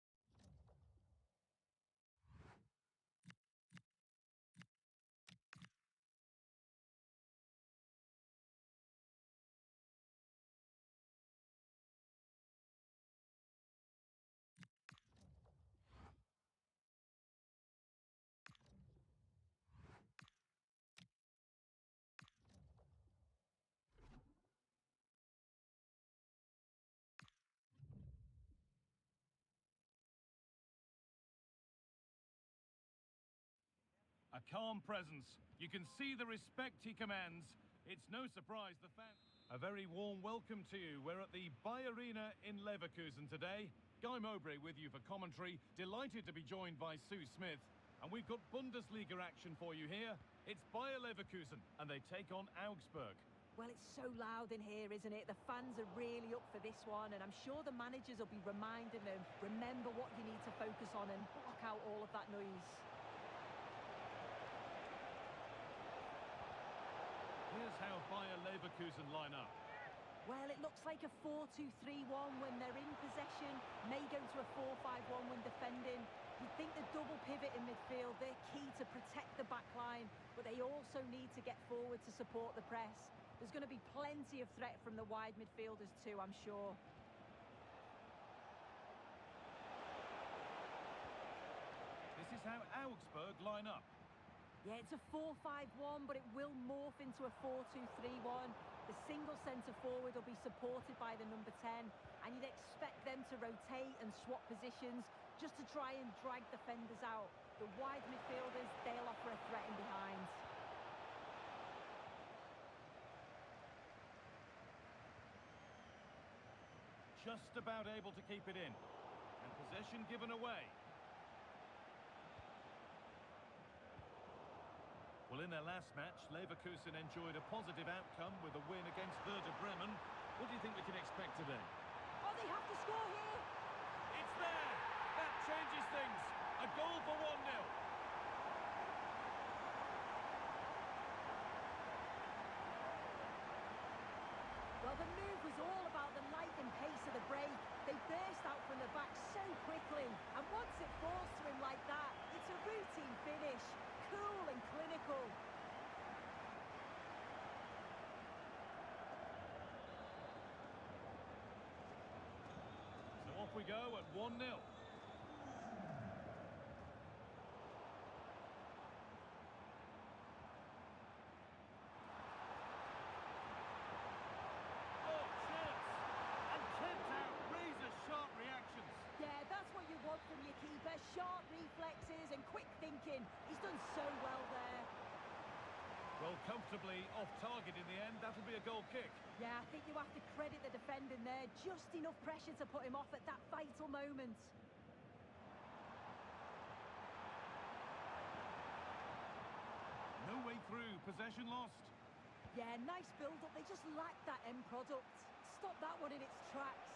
A calm presence. You can see the respect he commands. It's no surprise the fan... A very warm welcome to you. We're at the Bayer Arena in Leverkusen today. Guy Mowbray with you for commentary. Delighted to be joined by Sue Smith. And we've got Bundesliga action for you here. It's Bayer Leverkusen and they take on Augsburg. Well, it's so loud in here, isn't it? The fans are really up for this one, and I'm sure the managers will be reminding them, remember what you need to focus on and block out all of that noise. Here's how Bayer Leverkusen line up. Well, it looks like a 4-2-3-1 when they're in possession, may go to a 4-5-1 when defending. You'd think the double pivot in midfield, they're key to protect the back line, but they also need to get forward to support the press. There's going to be plenty of threat from the wide midfielders too, I'm sure. is how Augsburg line up. Yeah, it's a 4-5-1, but it will morph into a 4-2-3-1. The single centre-forward will be supported by the number 10, and you'd expect them to rotate and swap positions just to try and drag defenders out. The wide midfielders, they'll offer a threat in behind. Just about able to keep it in. And possession given away. Well, in their last match, Leverkusen enjoyed a positive outcome with a win against Werder Bremen. What do you think we can expect today? Oh, they have to score here! It's there! That changes things. A goal for 1-0. Well, the move was all about the light and pace of the break. They burst out from the back so quickly, and once it falls to him like that, it's a routine finish. Cool and clinical. So off we go at 1-0. From your keeper, sharp reflexes and quick thinking. He's done so well there. Well, comfortably off target in the end. That'll be a goal kick. Yeah, I think you have to credit the defending there. Just enough pressure to put him off at that vital moment. No way through. Possession lost. Yeah, nice build-up. They just lack that end product. Stop that one in its tracks.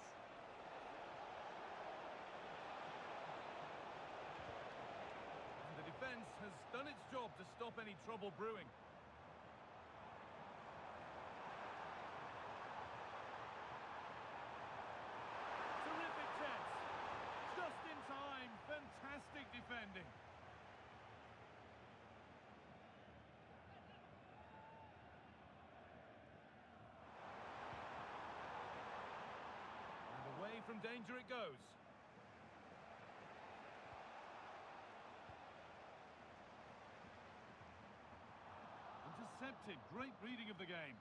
Defence has done its job to stop any trouble brewing. Terrific chance. Just in time. Fantastic defending. And away from danger it goes. Intercepted. Great reading of the game.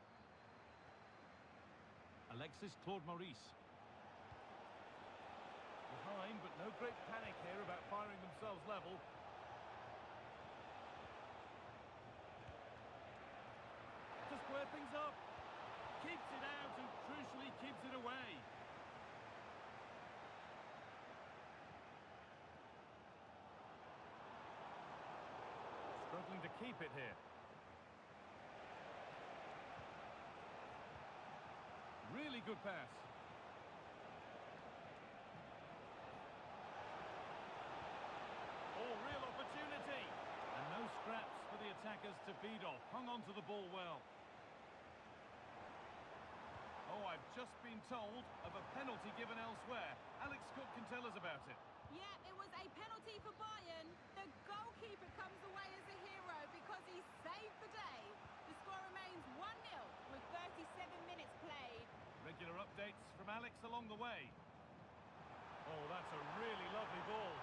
Alexis Claude Maurice. Behind, but no great panic here about firing themselves level. To square things up. Keeps it out and crucially keeps it away. Struggling to keep it here. Really good pass. Oh, real opportunity. And no scraps for the attackers to feed off. Hung on to the ball well. Oh, I've just been told of a penalty given elsewhere. Alex Cook can tell us about it. Yeah, it was a penalty for Bayern. The goalkeeper comes away as a hero because he saved the day. The score remains 1-0 with 37 minutes played. Regular updates from Alex along the way. Oh, that's a really lovely ball.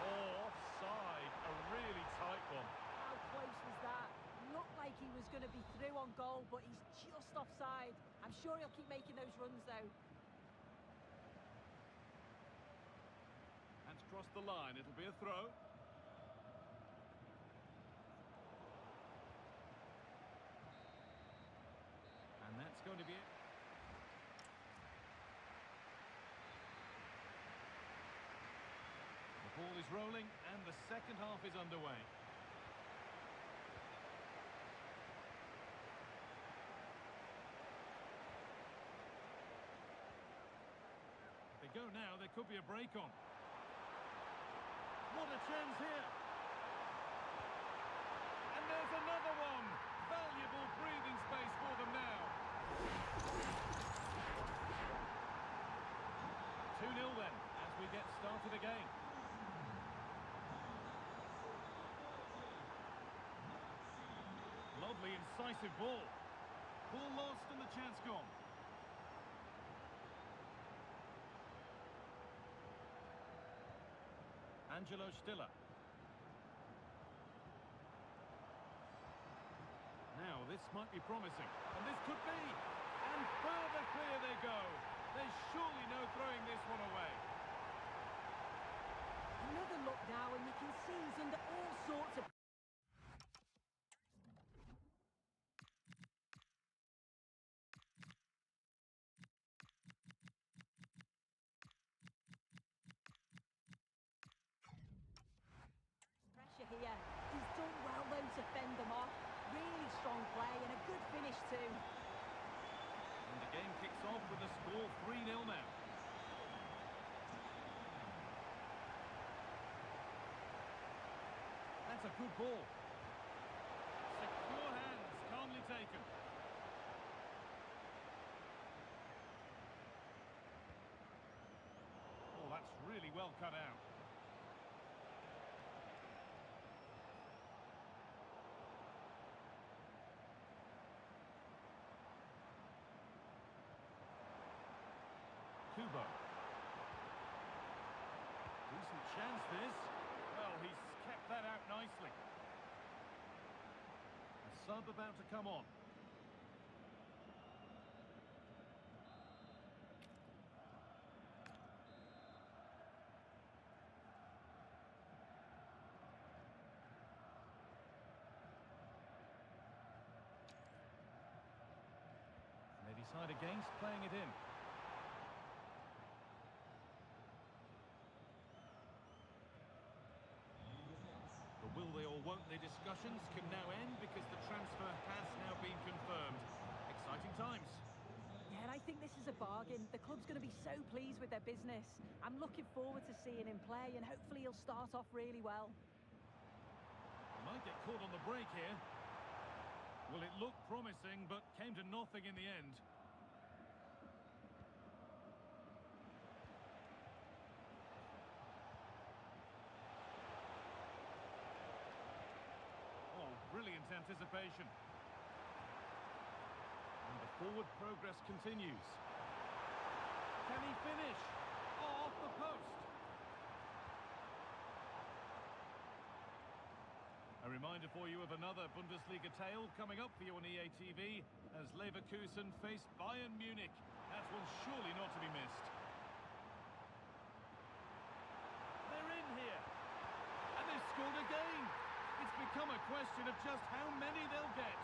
Oh, offside. A really tight one. How close was that? Looked like he was going to be through on goal, but he's just offside. I'm sure he'll keep making those runs, though. Hands crossed the line. It'll be a throw. And that's going to be it. The ball is rolling and the second half is underway. If they go now, there could be a break on. What a chance here. And there's another one. Valuable breathing space for them now. 2-0 then, as we get started again. Lovely, incisive ball. Ball lost and the chance gone. Angelo Stiller. Now, this might be promising, and this could be. And further clear they go. There's surely no throwing this one away. Another look now, and you can see he's under all sorts of... pressure here. He's done well, though, to fend them off. Really strong play and a good finish, too. And the game kicks off with the score 3-0 now. That's a good ball. Secure hands, calmly taken. Oh, that's really well cut out. Kubo. Decent chance this. Well, he's kept that out nicely. A sub about to come on. And they decide against playing it in. Will they or won't they discussions can now end because the transfer has now been confirmed. Exciting times. Yeah, and I think this is a bargain. The club's going to be so pleased with their business. I'm looking forward to seeing him play, and hopefully he'll start off really well. Might get caught on the break here. Well, it looked promising, but came to nothing in the end. Brilliant anticipation. And the forward progress continues. Can he finish? Oh, off the post. A reminder for you of another Bundesliga tale coming up for you on EA TV as Leverkusen face Bayern Munich. That one's surely not to be missed. They're in here. And they've scored again. It's become a question of just how many they'll get.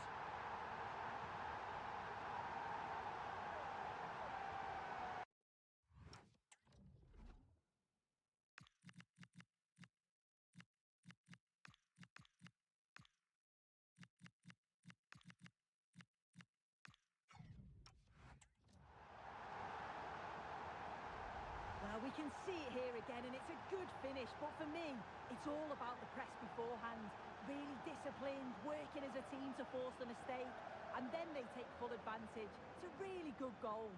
Well, we can see it here again, and it's a good finish, but for me, it's all about the press beforehand. Really disciplined, working as a team to force the mistake, and then they take full advantage. It's a really good goal.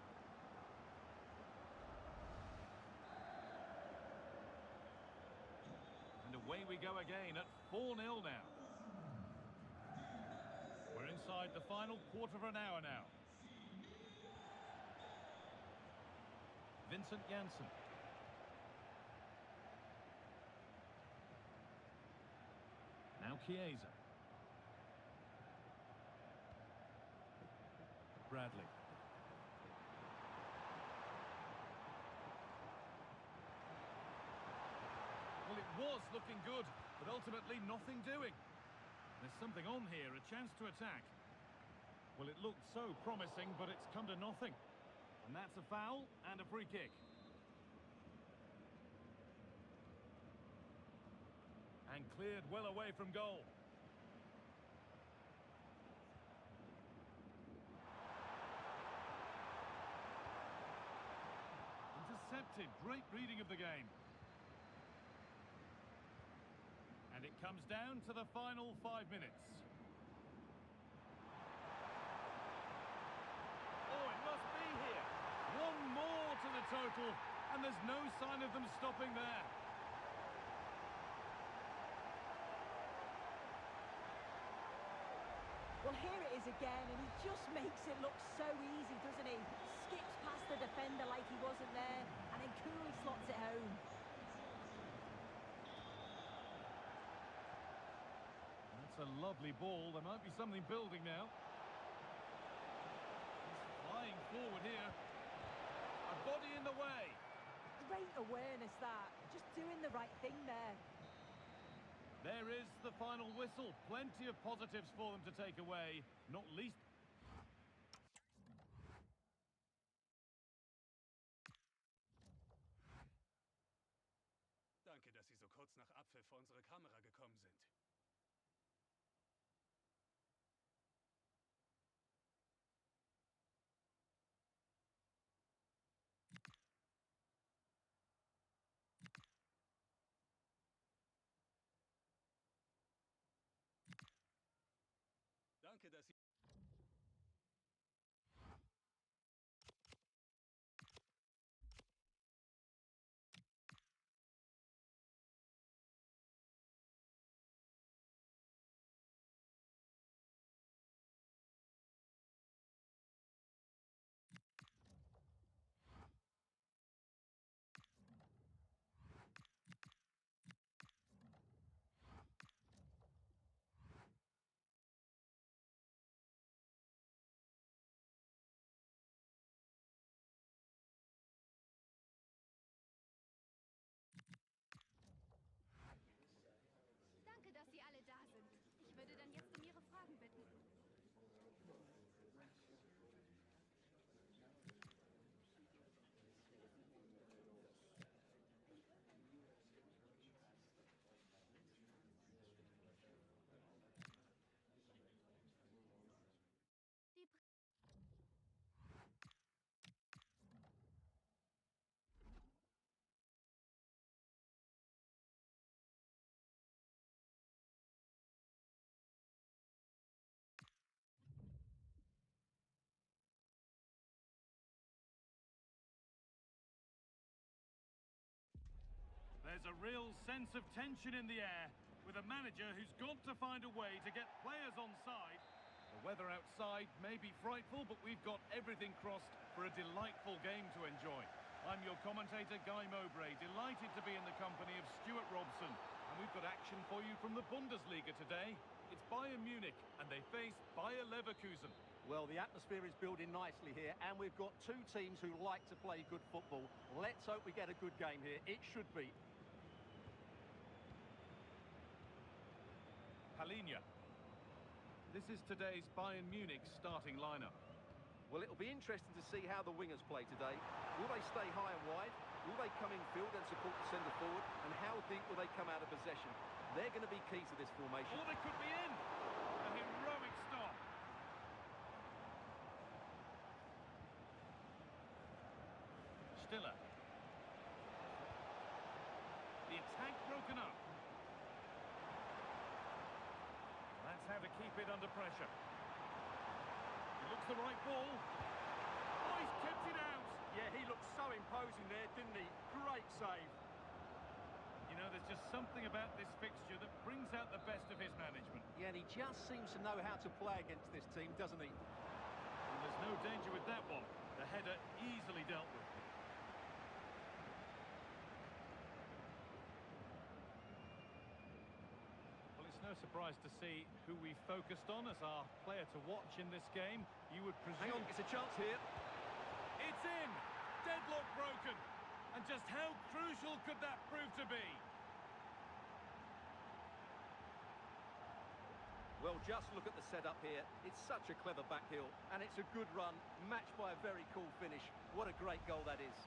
And away we go again at 4-0 now. We're inside the final quarter of an hour now. Vincent Janssen. Now Chiesa. Bradley. Well, it was looking good, but ultimately nothing doing. There's something on here, a chance to attack. Well, it looked so promising, but it's come to nothing. And that's a foul and a free kick. And cleared well away from goal. Intercepted, great reading of the game. And it comes down to the final 5 minutes. Oh, it must be here. One more to the total, and there's no sign of them stopping there. Well, here it is again, and he just makes it look so easy, doesn't he? Skips past the defender like he wasn't there, and then coolly slots it home. That's a lovely ball. There might be something building now. He's flying forward here. A body in the way. Great awareness, that. Just doing the right thing there. There is the final whistle. Plenty of positives for them to take away, not least... Danke, dass Sie so kurz nach Abpfiff vor unsere Kamera gekommen sind. Danke, dass Sie... Danke, dass Sie alle da sind. Ich würde dann jetzt um Ihre Fragen bitten. Die There's a real sense of tension in the air, with a manager who's got to find a way to get players on side. The weather outside may be frightful, but we've got everything crossed for a delightful game to enjoy. I'm your commentator, Guy Mowbray, delighted to be in the company of Stuart Robson. And we've got action for you from the Bundesliga today. It's Bayern Munich, and they face Bayer Leverkusen. Well, the atmosphere is building nicely here, and we've got two teams who like to play good football. Let's hope we get a good game here. It should be. Palinia. This is today's Bayern Munich starting lineup. Well, it'll be interesting to see how the wingers play today. Will they stay high and wide? Will they come in field and support the centre forward? And how deep will they come out of possession? They're going to be key to this formation. Oh, they could be in! A heroic stop. Stiller. The attack broken up. That's how to keep it under pressure. He looks the right ball. Oh, he's kept it out. Yeah, he looked so imposing there, didn't he? Great save. You know, there's just something about this fixture that brings out the best of his management. Yeah, and he just seems to know how to play against this team, doesn't he? And there's no danger with that one. The header easily dealt with. Well, it's no surprise to see who we focused on as our player to watch in this game. You would presume... Hang on, it's a chance here. It's in! Deadlock broken! And just how crucial could that prove to be? Well, just look at the setup here. It's such a clever back heel, and it's a good run, matched by a very cool finish. What a great goal that is.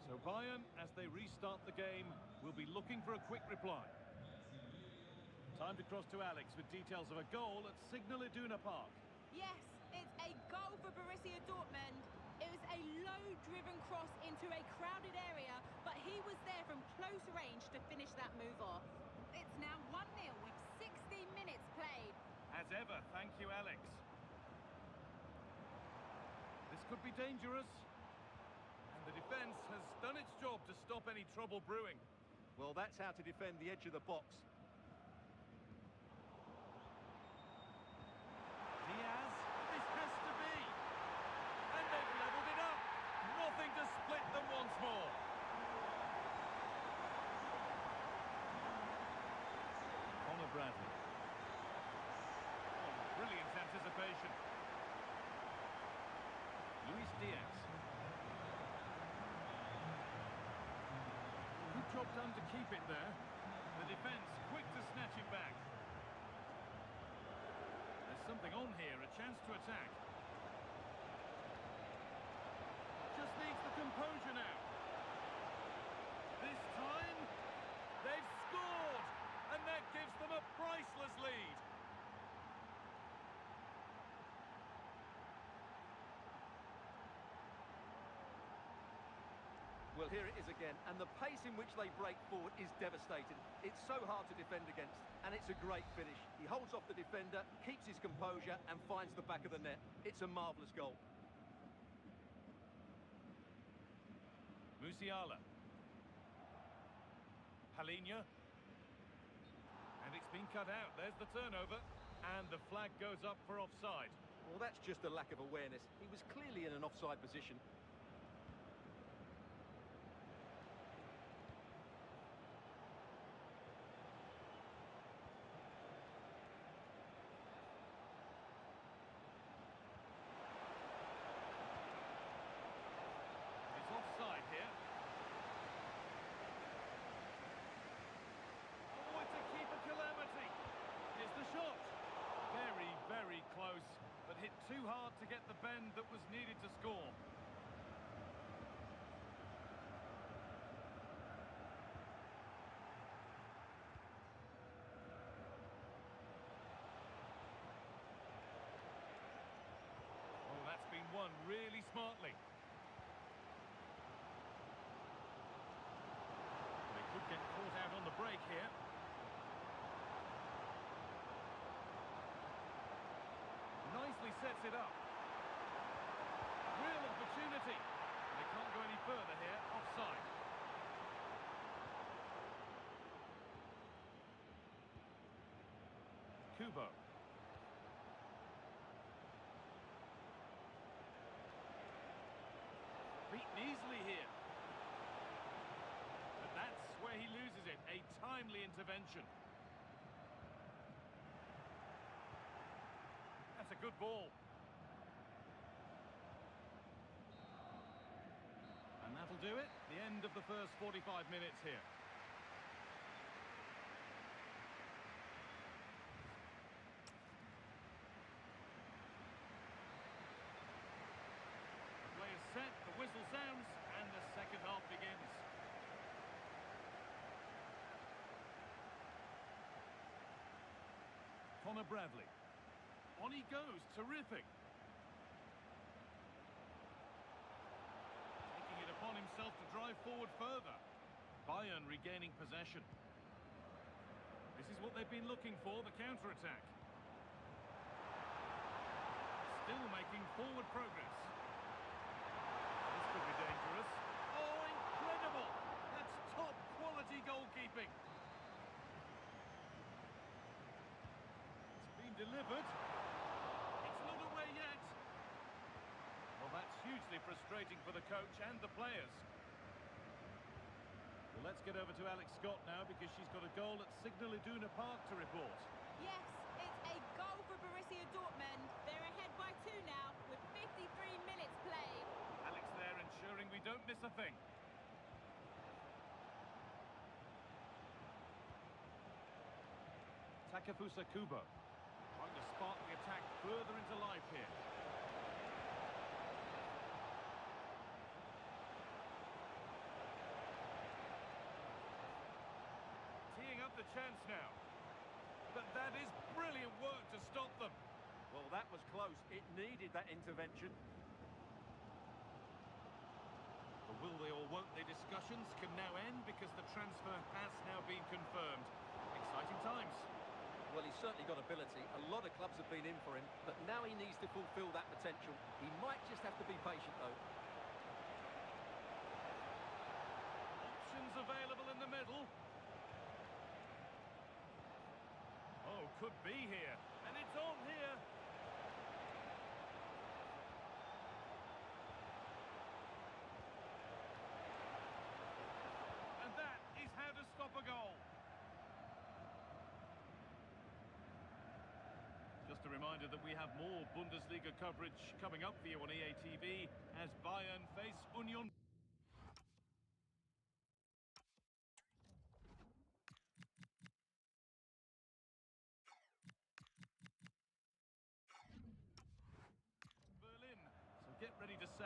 So Bayern, as they restart the game, will be looking for a quick reply. Time to cross to Alex with details of a goal at Signal Iduna Park. Yes, it's a goal for Borussia Dortmund. It was a low-driven cross into a crowded area, but he was there from close range to finish that move off. It's now 1-0 with 60 minutes played. As ever, thank you, Alex. This could be dangerous. And the defence has done its job to stop any trouble brewing. Well, that's how to defend the edge of the box. done to keep it there. The defence quick to snatch it back. There's something on here, a chance to attack. Just needs the composure now. This time, they've scored! And that gives them a priceless lead. Well, here it is again, and the pace in which they break forward is devastating. It's so hard to defend against, and it's a great finish. He holds off the defender, keeps his composure, and finds the back of the net. It's a marvellous goal. Musiala. Palhinha. And it's been cut out. There's the turnover. And the flag goes up for offside. Well, that's just a lack of awareness. He was clearly in an offside position. It's offside here. Oh, it's a keeper calamity. Here's the shot. Very, very close, but hit too hard to get the bend that was needed to score. Oh, that's been won really smartly. They could get caught out on the break here. Nicely sets it up. Real opportunity. They can't go any further here. Offside. Kubo. Beaten easily here. But that's where he loses it. A timely intervention. That's a good ball. And that'll do it. The end of the first 45 minutes here. The play is set, the whistle sounds, and the second half begins. Connor Bradley. On he goes, terrific. Taking it upon himself to drive forward further. Bayern regaining possession. This is what they've been looking for, the counter-attack. Still making forward progress. This could be dangerous. Oh, incredible! That's top-quality goalkeeping. It's been delivered. That's hugely frustrating for the coach and the players. Well, let's get over to Alex Scott now because she's got a goal at Signal Iduna Park to report. Yes, it's a goal for Borussia Dortmund. They're ahead by 2 now with 53 minutes played. Alex there ensuring we don't miss a thing. Takefusa Kubo trying to spark the attack further into life here. The chance now, but that is brilliant work to stop them. Well, that was close. It needed that intervention. The will they or won't they discussions can now end because the transfer has now been confirmed. Exciting times. Well, he's certainly got ability. A lot of clubs have been in for him, but now he needs to fulfil that potential. He might just have to be patient, though. Options available in the middle. Oh, could be here. And it's on here. And that is how to stop a goal. Just a reminder that we have more Bundesliga coverage coming up for you on EA TV as Bayern face Union.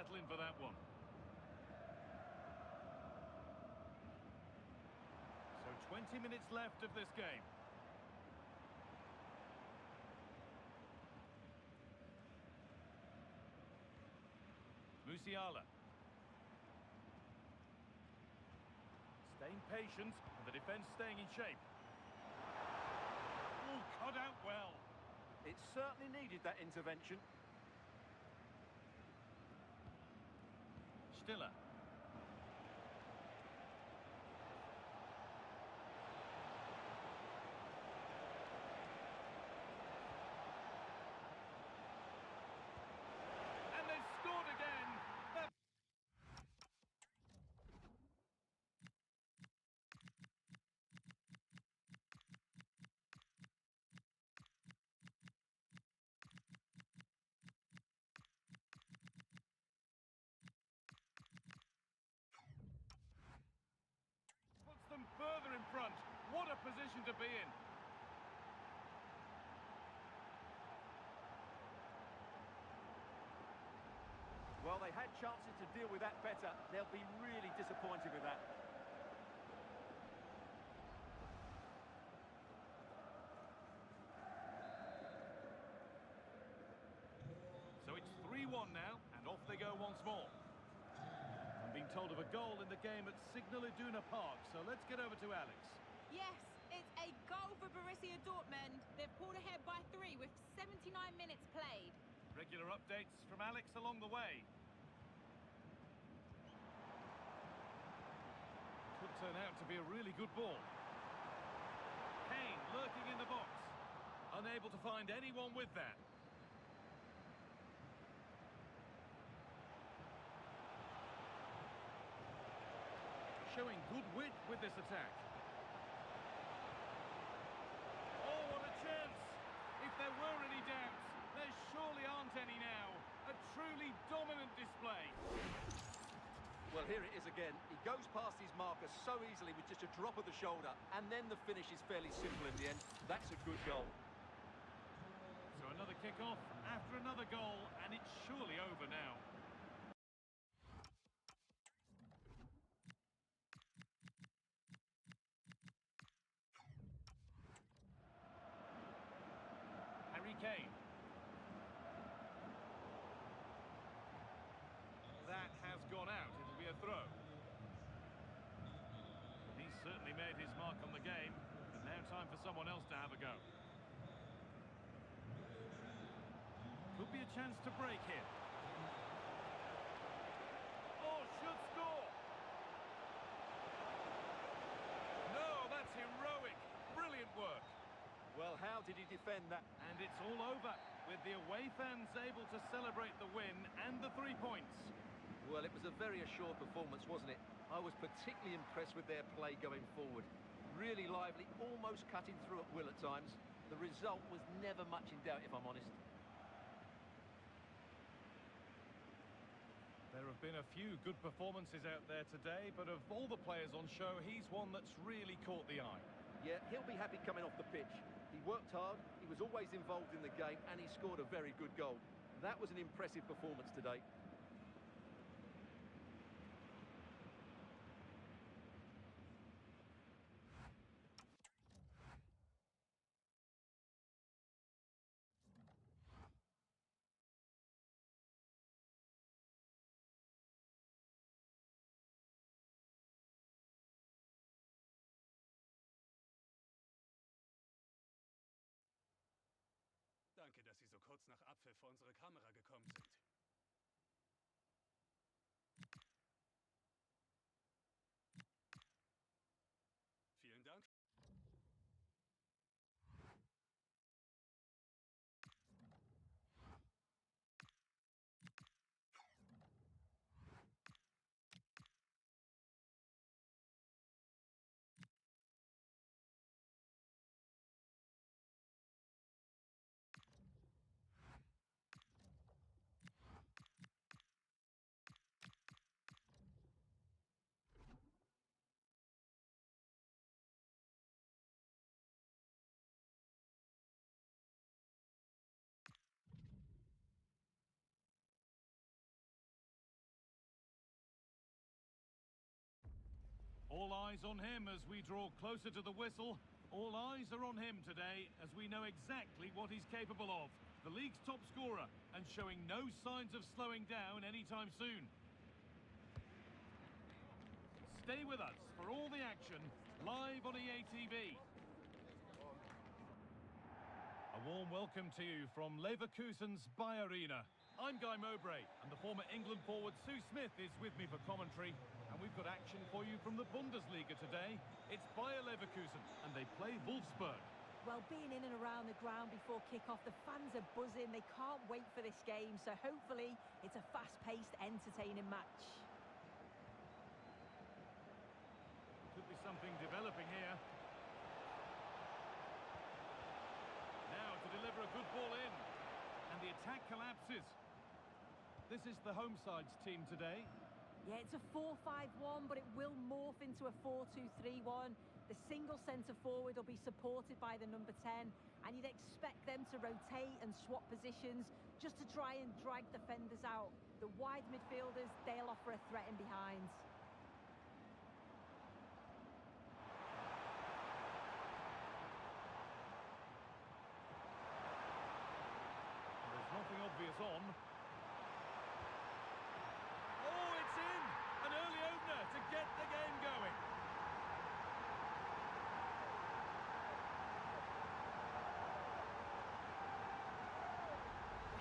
settle in for that one. So 20 minutes left of this game. Musiala. Staying patient, and the defence staying in shape. Oh, cut out well. It certainly needed that intervention. Stiller. And they've scored again. Puts them further in front. What a position to be in. Well, they had chances to deal with that better. They'll be really disappointed with that. So it's 3-1 now, and off they go once more. I'm being told of a goal in the game at Signal Iduna Park, so let's get over to Alex. Yes, it's a goal for Borussia Dortmund. They've pulled ahead by 3 with 79 minutes played. Regular updates from Alex along the way. Could turn out to be a really good ball. Kane lurking in the box. Unable to find anyone with that. Showing good wit with this attack. Oh, what a chance! If there were any doubts, there surely aren't any now. A truly dominant display. Well, here it is again. He goes past his marker so easily with just a drop of the shoulder, and then the finish is fairly simple in the end. That's a good goal. So another kick-off after another goal, and it's surely over now. Harry Kane. That has gone out. It'll be a throw. He's certainly made his mark on the game, and now time for someone else to have a go. Could be a chance to break here. Oh, should score! No, that's heroic. Brilliant work. Well, how did he defend that? And it's all over, with the away fans able to celebrate the win and the 3 points. Well, it was a very assured performance, wasn't it? I was particularly impressed with their play going forward. Really lively, almost cutting through at will at times. The result was never much in doubt, if I'm honest. There have been a few good performances out there today, but of all the players on show, he's one that's really caught the eye. Yeah, he'll be happy coming off the pitch. He worked hard, he was always involved in the game, and he scored a very good goal. That was an impressive performance today. Danke, dass Sie so kurz nach Abpfiff vor unsere Kamera gekommen sind. Vielen Dank. All eyes on him as we draw closer to the whistle. All eyes are on him today as we know exactly what he's capable of. The league's top scorer and showing no signs of slowing down anytime soon. Stay with us for all the action live on EA TV. A warm welcome to you from Leverkusen's Arena. I'm Guy Mowbray, and the former England forward Sue Smith is with me for commentary. And we've got action for you from the Bundesliga today. It's Bayer Leverkusen, and they play Wolfsburg. Well, being in and around the ground before kick-off, the fans are buzzing. They can't wait for this game, so hopefully it's a fast-paced, entertaining match. Could be something developing here. Now to deliver a good ball in. And the attack collapses. This is the home side's team today. Yeah, it's a 4-5-1, but it will morph into a 4-2-3-1. The single centre-forward will be supported by the number 10, and you'd expect them to rotate and swap positions just to try and drag defenders out. The wide midfielders, they'll offer a threat in behind. There's nothing obvious on. Oh, it's in! An early opener to get the game going.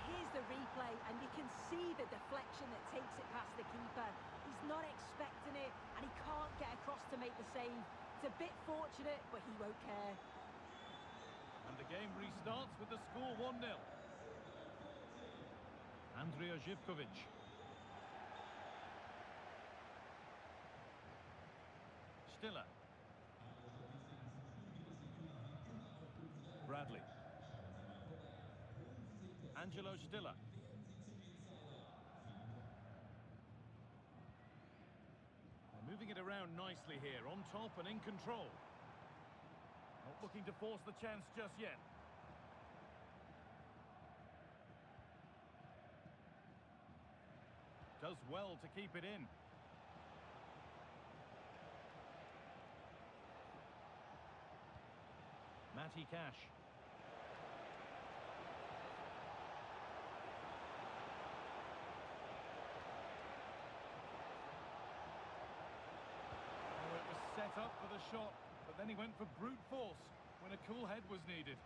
Here's the replay, and you can see the deflection that takes it past the keeper. He's not expecting it, and he can't get across to make the save. It's a bit fortunate, but he won't care. And the game restarts with the score 1-0. Andrija Živković. Stiller. Bradley. Angelo Stiller. They're moving it around nicely here, on top and in control. Not looking to force the chance just yet. Does well to keep it in. Matty Cash. Oh, it was set up for the shot, but then he went for brute force when a cool head was needed.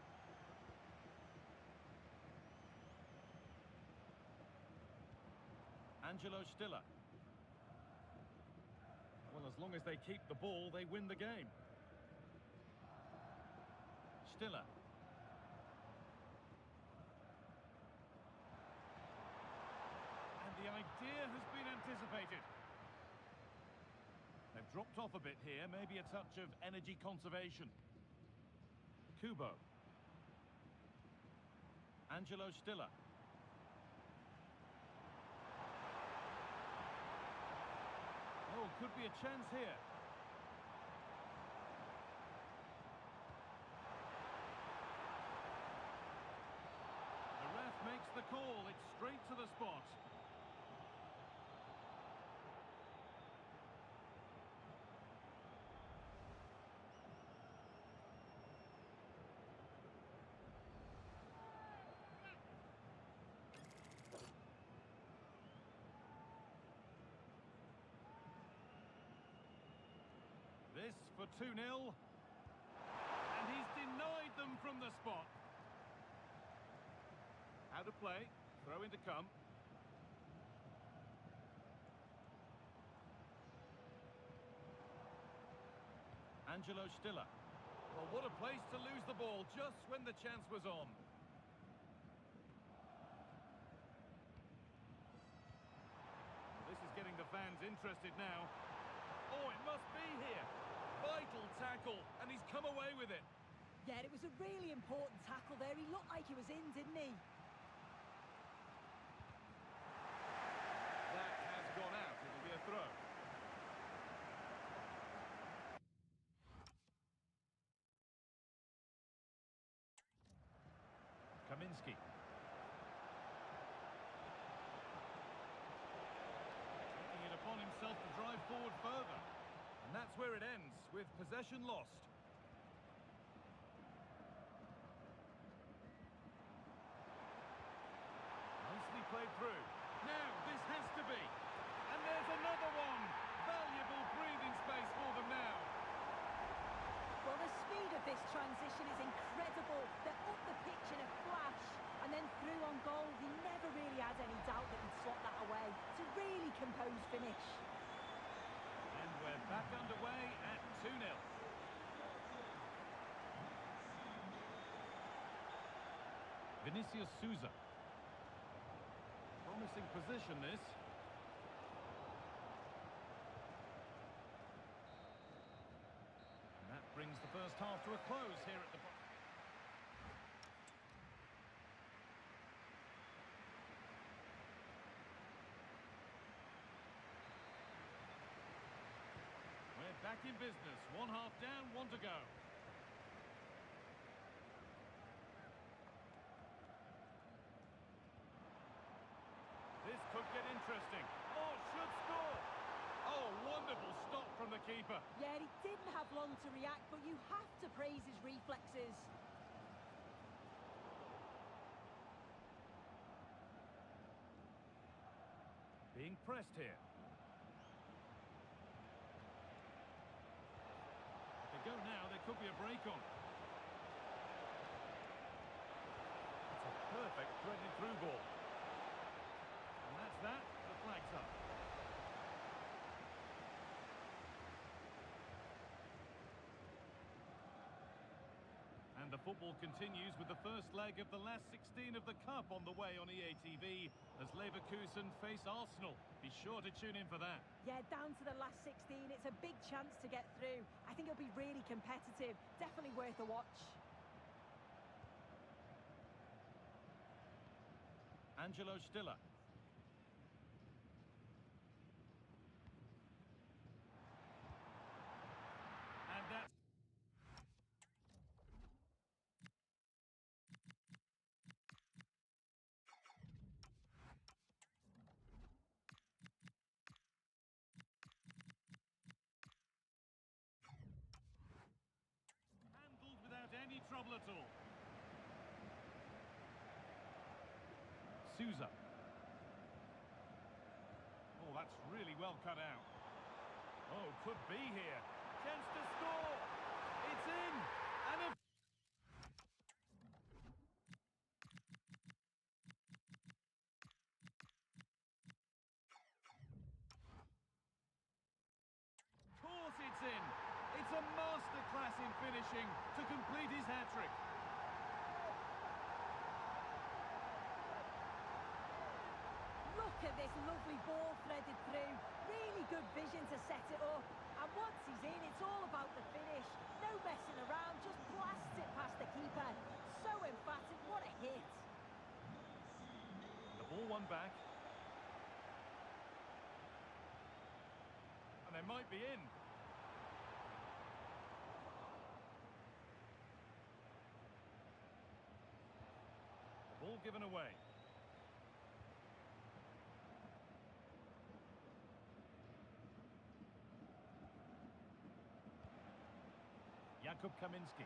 Angelo Stiller. Well, as long as they keep the ball, they win the game. Stiller. And the idea has been anticipated. They've dropped off a bit here, maybe a touch of energy conservation. Kubo. Angelo Stiller. Oh, could be a chance here. The ref makes the call. It's straight to the spot. This for 2-0. And he's denied them from the spot. How to play. Throw in to come. Angelo Stiller. Well, what a place to lose the ball just when the chance was on. Well, this is getting the fans interested now. Oh, it must be here. Vital tackle, and he's come away with it. Yeah, it was a really important tackle there. He looked like he was in, didn't he? That has gone out. It'll be a throw. Kaminski. Taking it upon himself to drive forward further. And that's where where it ends, with possession lost. Nicely played through. Now, this has to be. And there's another one. Valuable breathing space for them now. Well, the speed of this transition is incredible. They're up the pitch in a flash and then through on goal. He never really had any doubt that he'd slot that away. It's a really composed finish. And we're back underway at 2-0. Vinicius Souza. Promising position, this. And that brings the first half to a close here at the... We're back in business. 1 half down, 1 to go. This could get interesting. Oh, should score. Oh, wonderful stop from the keeper. Yeah, he didn't have long to react, but you have to praise his reflexes. Being pressed here. If they go now, there could be a break on. It's a perfect threaded through ball. And that's that. The flag's up. And the football continues with the first leg of the last 16 of the Cup on the way on EA TV as Leverkusen face Arsenal. Be sure to tune in for that. Yeah, down to the last 16. It's a big chance to get through. I think it'll be really competitive. Definitely worth a watch. Angelo Stiller. And that's... handled without any trouble at all. Souza. Oh, that's really well cut out. Oh, could be here. Chance to score. It's in. And a... Of course it's in. It's a masterclass in finishing to complete his hat-trick. Look at this lovely ball threaded through. Really good vision to set it up. And once he's in, it's all about the finish. No messing around, just blasts it past the keeper. So emphatic, what a hit. The ball won back. And they might be in. The ball given away. Jakub Kaminski.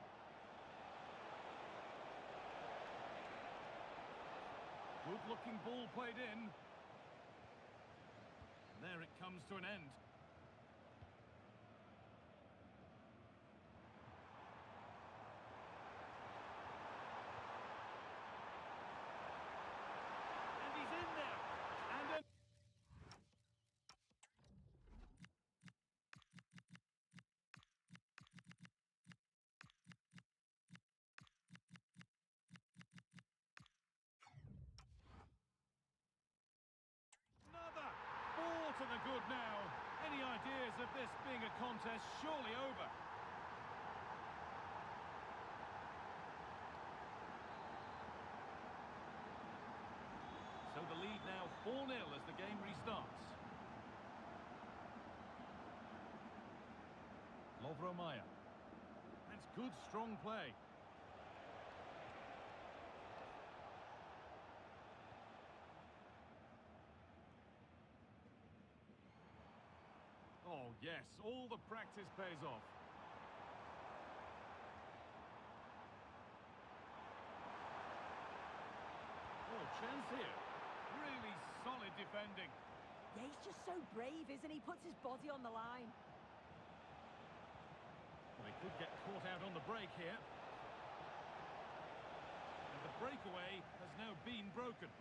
Good-looking ball played in. There it comes to an end. And he's in there. And a... Another ball to the good now. Any ideas of this being a contest surely over? So the lead now 4-0 as the game restarts. Lovromaya. That's good, strong play. Oh, Yes, all the practice pays off. Oh, chance here. Really solid defending. Yeah, he's just so brave, isn't he? Puts his body on the line. Well, he could get caught out on the break here. And the breakaway has now been broken.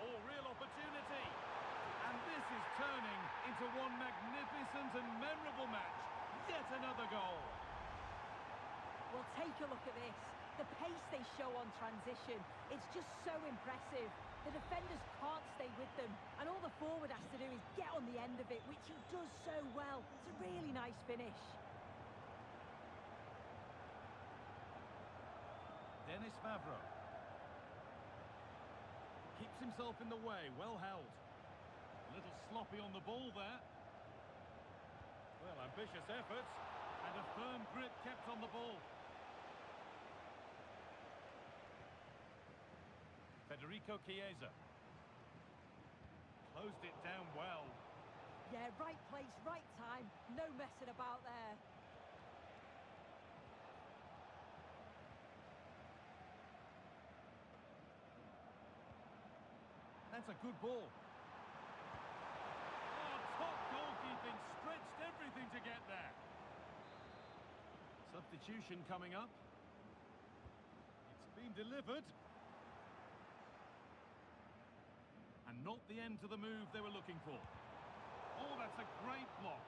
Oh, real opportunity. And this is turning into one magnificent and memorable match. Yet another goal. Well, take a look at this. The pace they show on transition, it's just so impressive. The defenders can't stay with them, and all the forward has to do is get on the end of it, which he does so well. It's a really nice finish. Dennis Favreau. Keeps himself in the way, well held. A little sloppy on the ball there. Well, ambitious efforts, and a firm grip kept on the ball. Federico Chiesa. Closed it down well. Yeah, right place, right time. No messing about there. That's a good ball. Oh, top goalkeeping, stretched everything to get there. Substitution coming up. It's been delivered. And not the end to the move they were looking for. Oh, that's a great block.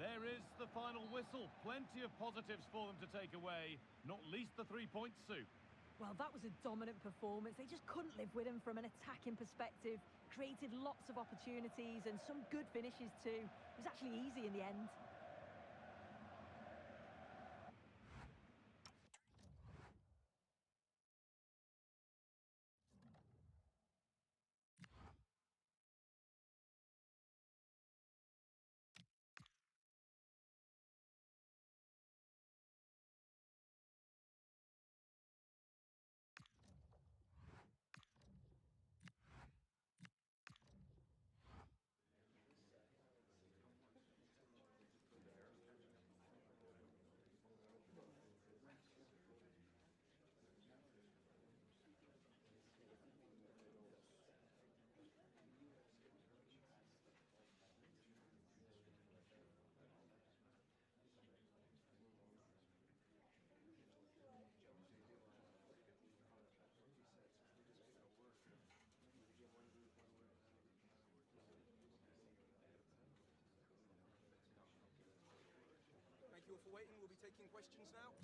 There is the final whistle. Plenty of positives for them to take away, not least the 3 points, Sue. Well, that was a dominant performance. They just couldn't live with him from an attacking perspective. Created lots of opportunities and some good finishes too. It was actually easy in the end. Thank you all for waiting. We'll be taking questions now.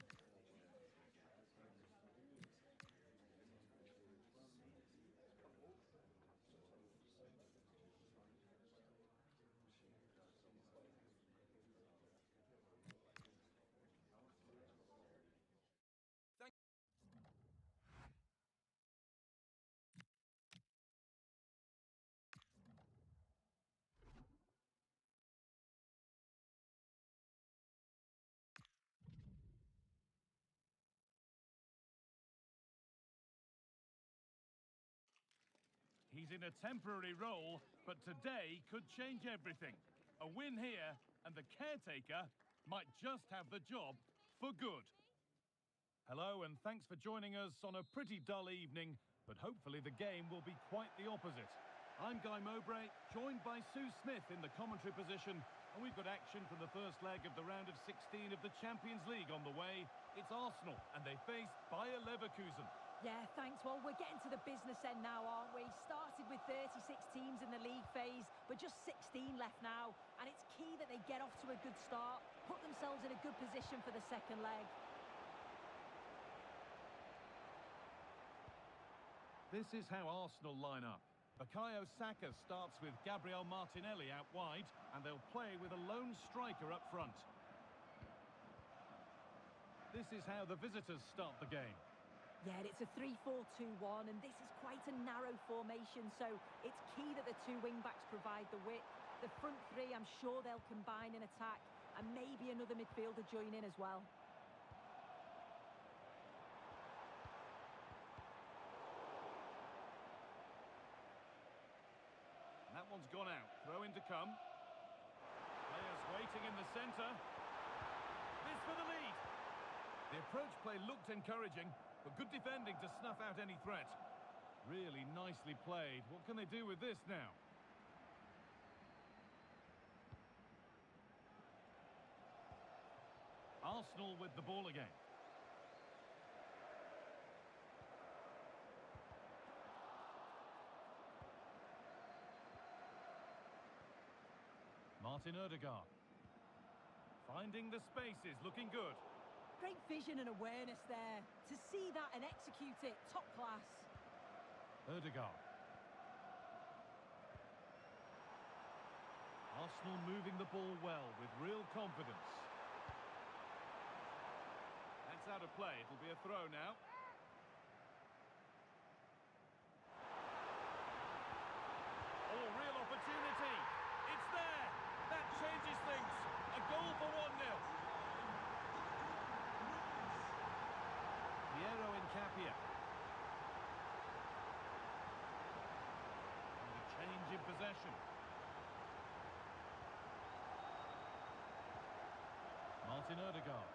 He's in a temporary role, but today could change everything. A win here, and the caretaker might just have the job for good. Hello, and thanks for joining us on a pretty dull evening, but hopefully the game will be quite the opposite. I'm Guy Mowbray, joined by Sue Smith in the commentary position, and we've got action from the first leg of the round of 16 of the Champions League on the way. It's Arsenal, and they face Bayer Leverkusen. Yeah, thanks. Well, we're getting to the business end now, aren't we? Started with 36 teams in the league phase, but just 16 left now. And it's key that they get off to a good start, put themselves in a good position for the second leg. This is how Arsenal line up. Bukayo Saka starts with Gabriel Martinelli out wide, and they'll play with a lone striker up front. This is how the visitors start the game. Yeah, it's a 3-4-2-1, and this is quite a narrow formation, so it's key that the two wing-backs provide the width. The front three, I'm sure they'll combine in attack, and maybe another midfielder join in as well. one's gone out. Throw in to come. Players waiting in the centre. This for the lead. The approach play looked encouraging, but good defending to snuff out any threat. Really nicely played. What can they do with this now? Arsenal with the ball again. Martin Odegaard. Finding the spaces, looking good. Great vision and awareness there. To see that and execute it, top class. Odegaard. Arsenal moving the ball well with real confidence. That's out of play. It'll be a throw now. Oh, real opportunity. It's there. That changes things. A goal for 1-0. Piero Incapia. And a change in possession. Martin Odegaard.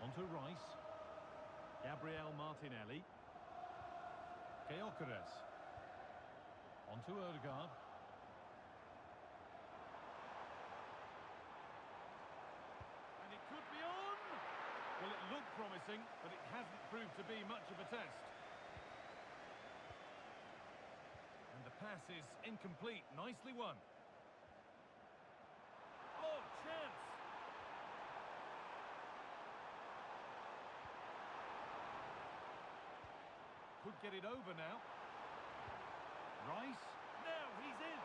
Onto Rice. Gabriel Martinelli. Gyökeres. Onto Odegaard. And it could be on! Well, it looked promising, but it hasn't proved to be much of a test. And the pass is incomplete. Nicely won. Oh, chance! Could get it over now. Rice. Now he's in.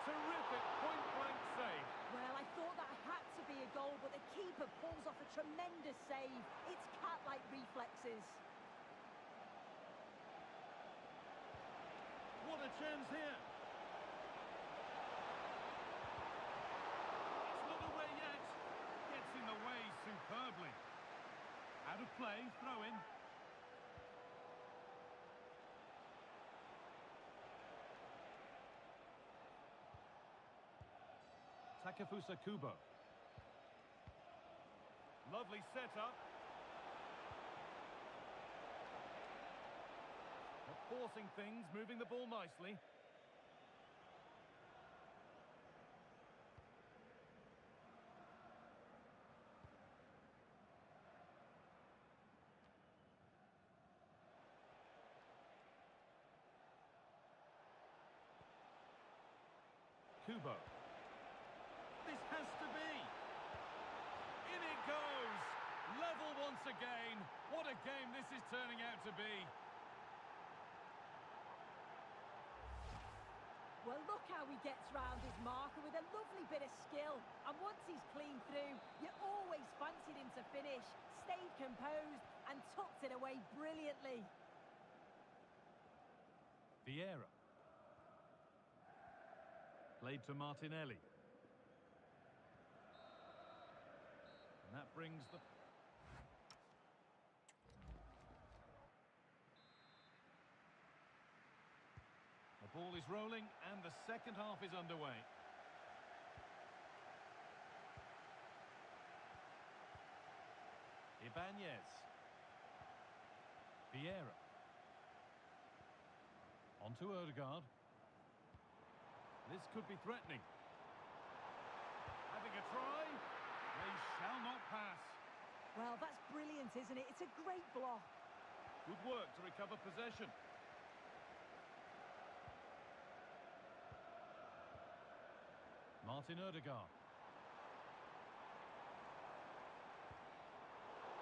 Terrific point-blank save. Well, I thought that had to be a goal, but the keeper pulls off a tremendous save. It's cat-like reflexes. What a chance here. It's not away yet. Gets in the way superbly. Out of play, throw in. Takefusa Kubo. Lovely setup. Not forcing things, moving the ball nicely. Kubo. This has to be. In it goes. Level once again. What a game this is turning out to be. Well, look how he gets round his marker with a lovely bit of skill. And once he's clean through, you always fancied him to finish. Stayed composed and tucked it away brilliantly. Vieira. Played to Martinelli. And that brings the... The ball is rolling and the second half is underway. Ibanez. Vieira. Onto Odegaard. This could be threatening. Having a try. They shall not pass. Well, that's brilliant, isn't it? It's a great block. Good work to recover possession. Martin Odegaard.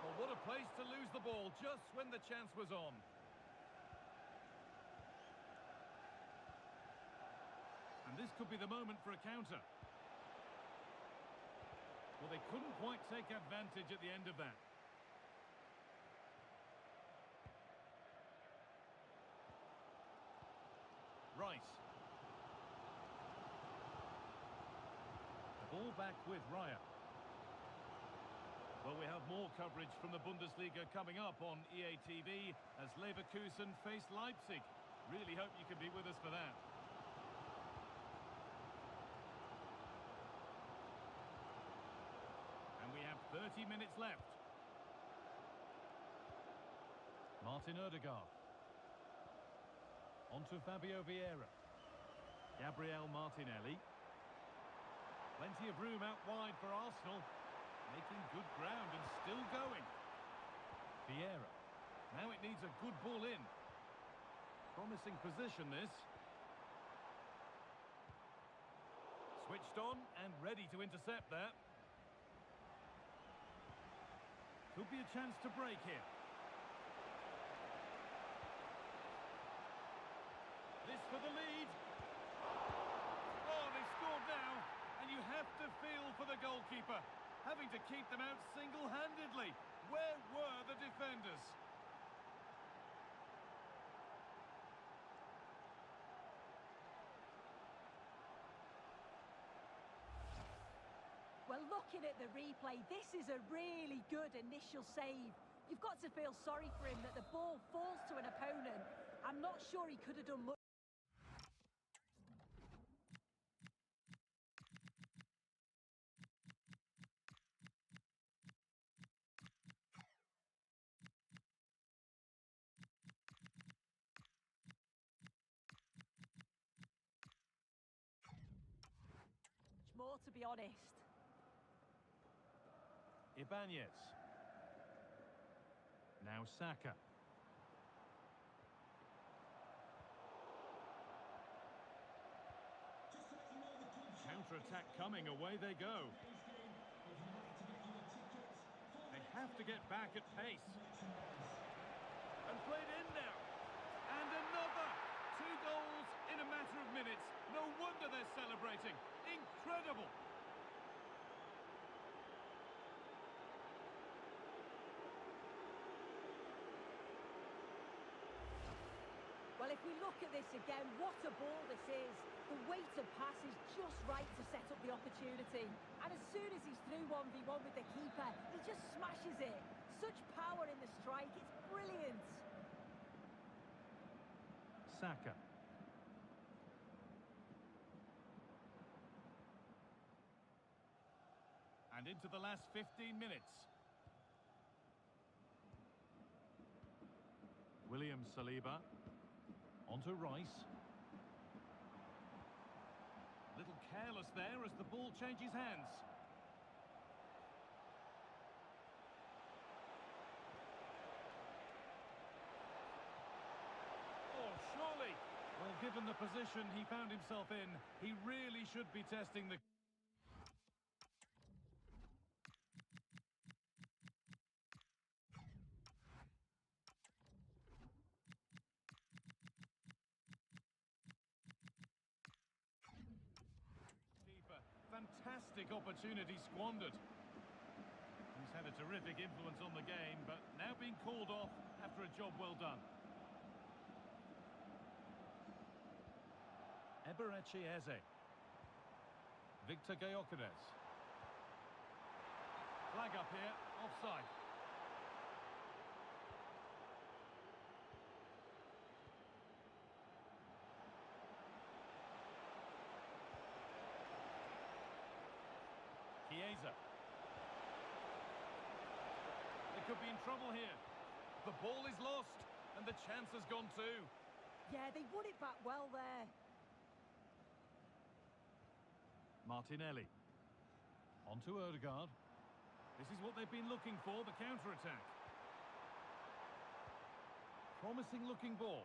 Well, what a place to lose the ball just when the chance was on. And this could be the moment for a counter. Well, they couldn't quite take advantage at the end of that. Rice. The ball back with Raya. Well, we have more coverage from the Bundesliga coming up on EA TV as Leverkusen face Leipzig. Really hope you can be with us for that. 30 minutes left. Martin Odegaard. On to Fabio Vieira. Gabriel Martinelli. Plenty of room out wide for Arsenal. Making good ground and still going. Vieira. Now it needs a good ball in. Promising position, this. Switched on and ready to intercept that. Could be a chance to break here. This for the lead. Oh, they've scored now. And you have to feel for the goalkeeper, having to keep them out single-handedly. Where were the defenders? Well, looking at the replay, this is a really good initial save. You've got to feel sorry for him that the ball falls to an opponent. I'm not sure he could have done much. More, to be honest. Ibanez. Now Saka. Counter-attack coming, away they go. They have to get back at pace. And played in now. And another! 2 goals in a matter of minutes. No wonder they're celebrating. Incredible! Well, if we look at this again, what a ball this is. The weight of pass is just right to set up the opportunity. And as soon as he's through 1v1 with the keeper, he just smashes it. Such power in the strike, it's brilliant. Saka. And into the last 15 minutes. William Saliba. Onto Rice. Little careless there as the ball changes hands. Oh, surely. Well, given the position he found himself in, he really should be testing the... Fantastic opportunity squandered. He's had a terrific influence on the game, but now being called off after a job well done. Eberechi Eze. Victor Gyökeres. Flag up here, offside. Chiesa. They could be in trouble here. The ball is lost, and the chance has gone too. Yeah, they won it back well there. Martinelli. On to Odegaard. This is what they've been looking for, the counter-attack. Promising looking ball.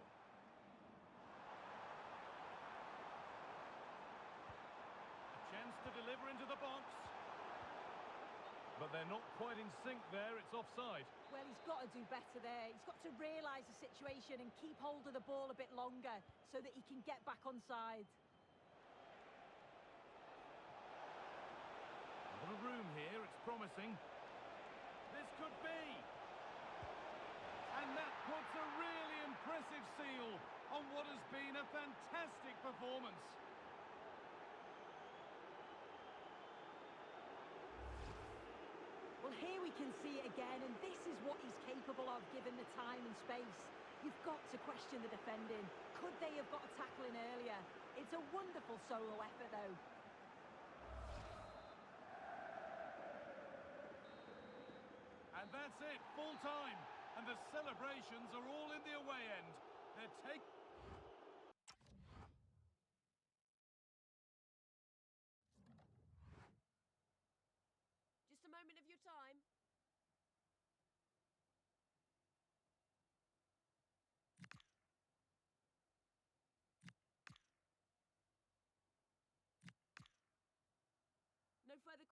A chance to deliver into the box. But they're not quite in sync there, it's offside. Well, he's got to do better there. He's got to realise the situation and keep hold of the ball a bit longer so that he can get back onside. A lot of room here, it's promising. This could be. And that puts a really impressive seal on what has been a fantastic performance. Well, here we can see it again, and this is what he's capable of given the time and space. You've got to question the defending. Could they have got a tackle in earlier? It's a wonderful solo effort, though. And that's it, full time. And the celebrations are all in the away end. They're taking... Just a moment of your time. No further...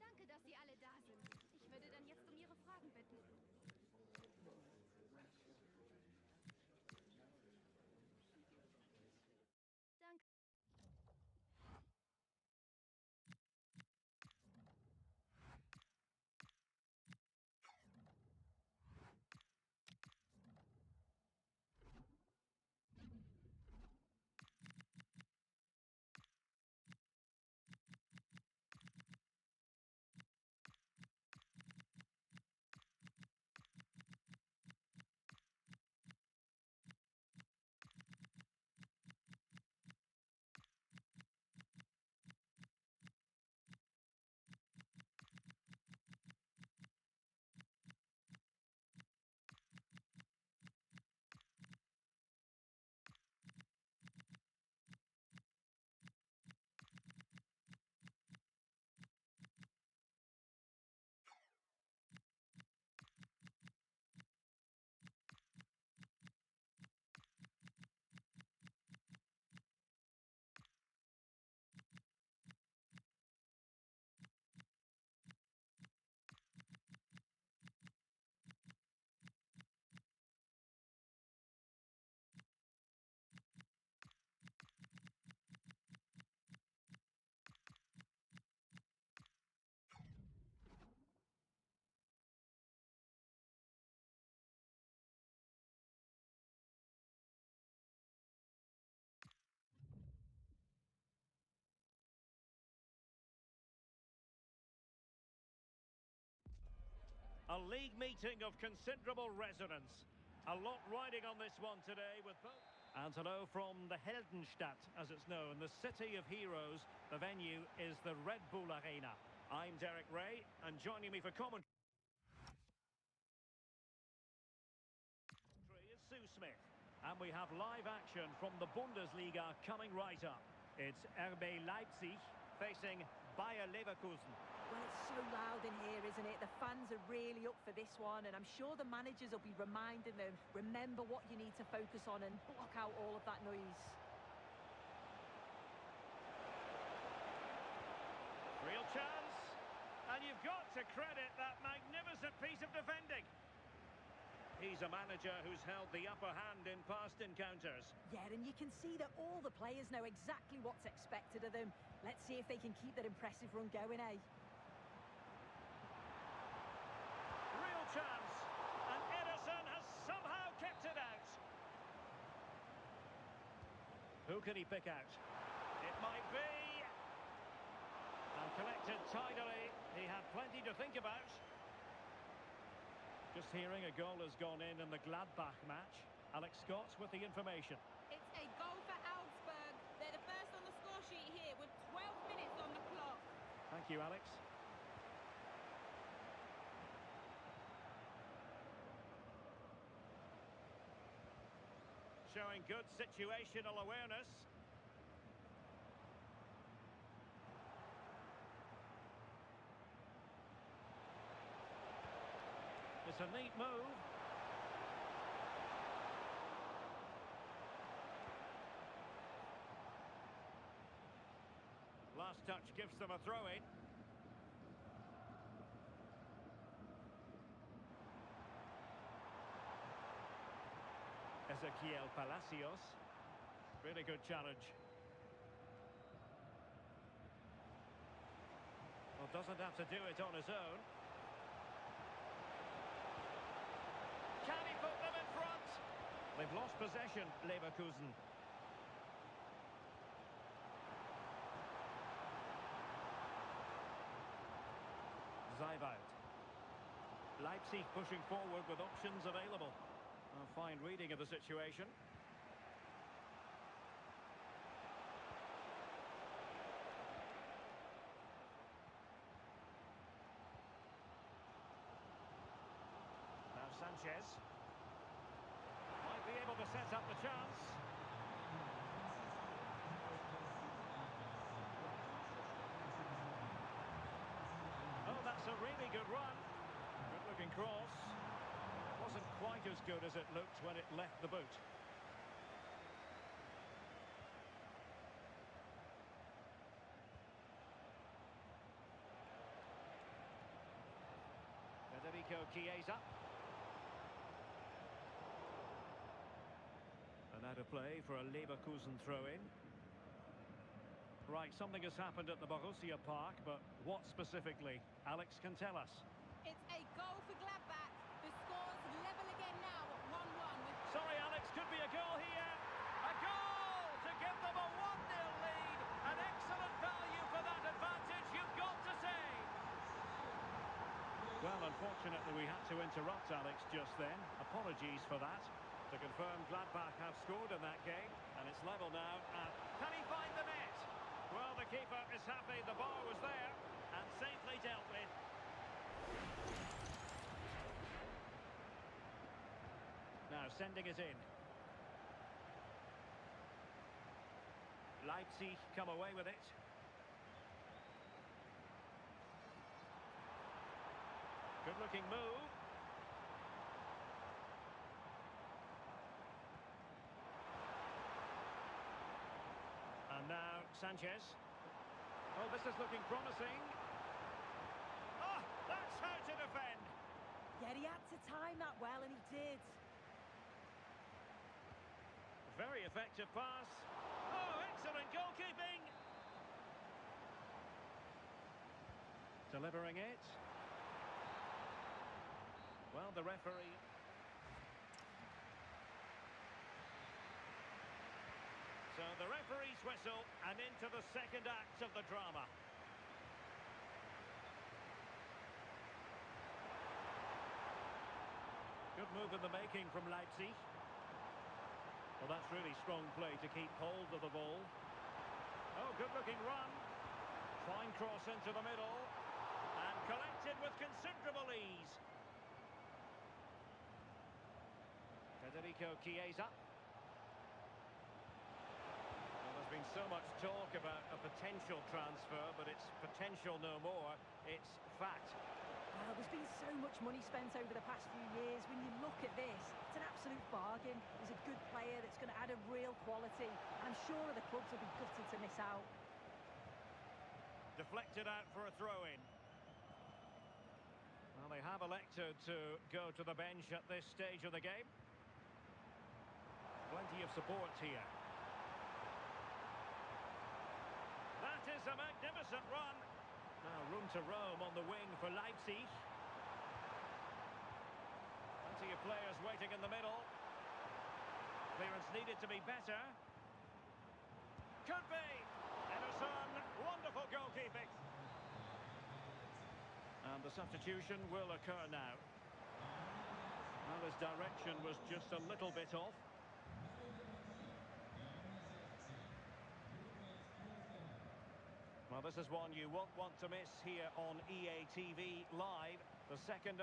Danke, dass Sie alle da sind. Ich würde dann jetzt um Ihre Fragen bitten. Danke. A league meeting of considerable resonance. A lot riding on this one today with both. And hello from the Heldenstadt, as it's known, the city of heroes. The venue is the Red Bull Arena. I'm Derek Ray, and joining me for commentary is Sue Smith. And we have live action from the Bundesliga coming right up. It's RB Leipzig facing Bayer Leverkusen. Well, it's so loud in here, isn't it? The fans are really up for this one, and I'm sure the managers will be reminding them, remember what you need to focus on and block out all of that noise. Real chance, and you've got to credit that magnificent piece of defending. He's a manager who's held the upper hand in past encounters. Yeah, and you can see that all the players know exactly what's expected of them. Let's see if they can keep that impressive run going, eh? Real chance, and Ederson has somehow kept it out. Who can he pick out? It might be... And collected tidily. He had plenty to think about. Just hearing a goal has gone in the Gladbach match. Alex Scott with the information. It's a goal for Augsburg. They're the first on the score sheet here with 12 minutes on the clock. Thank you, Alex. showing good situational awareness. It's a neat move. Last touch gives them a throw-in. Ezequiel Palacios. Really good challenge. Well, doesn't have to do it on his own. Can he put them in front? They've lost possession, Leverkusen. Zaibout. Leipzig pushing forward with options available. A fine reading of the situation. Now Sanchez. Might be able to set up the chance. Oh, that's a really good run. Good looking cross. Wasn't quite as good as it looked when it left the boot. Federico Chiesa. And out of play for a Leverkusen throw-in. Right, something has happened at the Borussia Park, but what specifically? Alex can tell us. It's a goal for Gladbach. The score's level again now at 1-1 with... Sorry, Alex, could be a goal here. A goal to give them a 1-0 lead. An excellent value for that advantage, you've got to say. Well, unfortunately, we had to interrupt Alex just then. Apologies for that. To confirm, Gladbach have scored in that game, and it's level now. Can he find the net? Well, the keeper is happy the bar was there and safely dealt with. Now sending it in. Leipzig come away with it. Good looking move. And now Sanchez. Oh, this is looking promising. Oh, that's how to defend. Yeah, he had to time that well, and he did. Very effective pass. Oh, excellent goalkeeping. Delivering it. Well, the referee... So the referee's whistle, and into the second act of the drama. Good move in the making from Leipzig. Well, that's really strong play to keep hold of the ball. Oh, good-looking run. Fine cross into the middle. And collected with considerable ease. Federico Chiesa. Well, there's been so much talk about a potential transfer, but it's potential no more. It's fact. Well, there's been so much money spent over the past few years. When you look at this, it's an absolute bargain. He's a good player that's going to add a real quality. I'm sure the clubs will be gutted to miss out. Deflected out for a throw-in. Well, they have elected to go to the bench at this stage of the game. Plenty of support here. That is a magnificent run. Now room to roam on the wing for Leipzig. Plenty of players waiting in the middle. Clearance needed to be better. Could be. Ederson, wonderful goalkeeping. And the substitution will occur now. Well, his direction was just a little bit off. Well, this is one you won't want to miss here on EA TV Live. The second...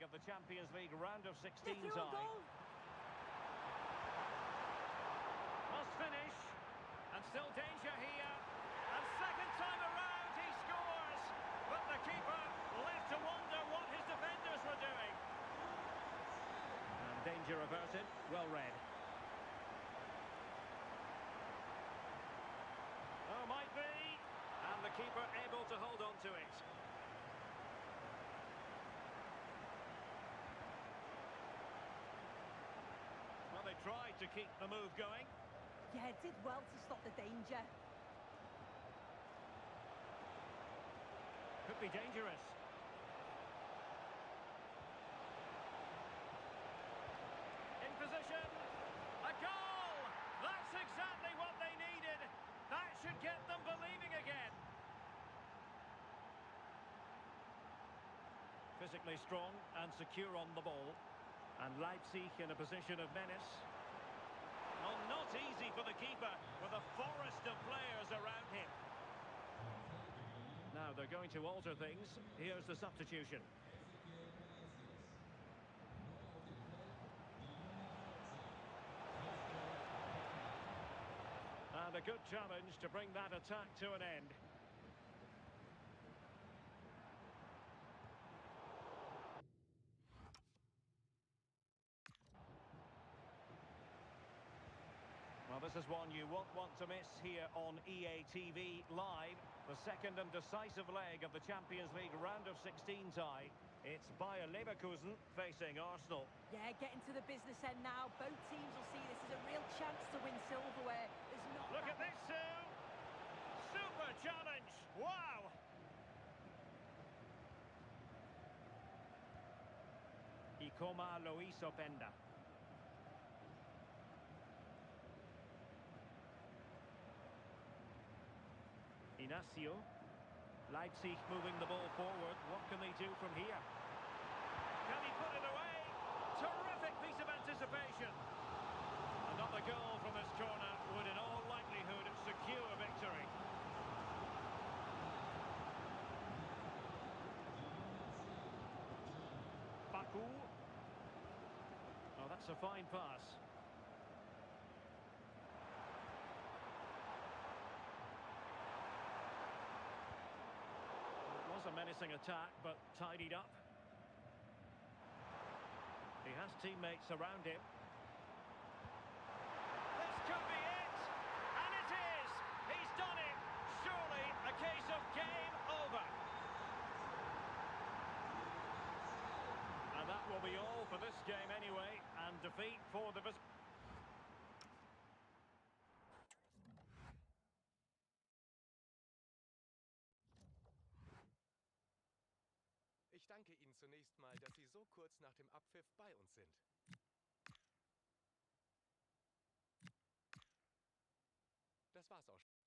leg of the Champions League round of 16 They're through a tie. goal. Must finish. And still danger here. And second time around he scores. But the keeper left to wonder what his defenders were doing. And danger averted. Well read. Oh, might be. And the keeper able to hold on to it. Well, they tried to keep the move going. Yeah, did well to stop the danger. Could be dangerous. In position. A goal! That's exactly what they needed. That should get them believing again. Physically strong and secure on the ball. And Leipzig in a position of menace. Oh, not easy for the keeper with a forest of players around him. Now they're going to alter things. Here's the substitution. And a good challenge to bring that attack to an end. Well, this is one you won't want to miss here on EA TV Live. The second and decisive leg of the Champions League round of 16 tie. It's Bayer Leverkusen facing Arsenal. Yeah, getting to the business end now. Both teams will see this as a real chance to win silverware. There's not Look at this, Sue! Super challenge! Wow! Ikoma lo hizo Penda. Inacio. Leipzig moving the ball forward. What can they do from here? Can he put it away? Terrific piece of anticipation. Another goal from this corner would in all likelihood secure victory. Baku. Oh, that's a fine pass. A menacing attack, but tidied up. He has teammates around him. This could be it! And it is! He's done it! Surely a case of game over. And that will be all for this game anyway, and defeat for the... Ich danke Ihnen zunächst mal, dass Sie so kurz nach dem Abpfiff bei uns sind. Das war's auch schon.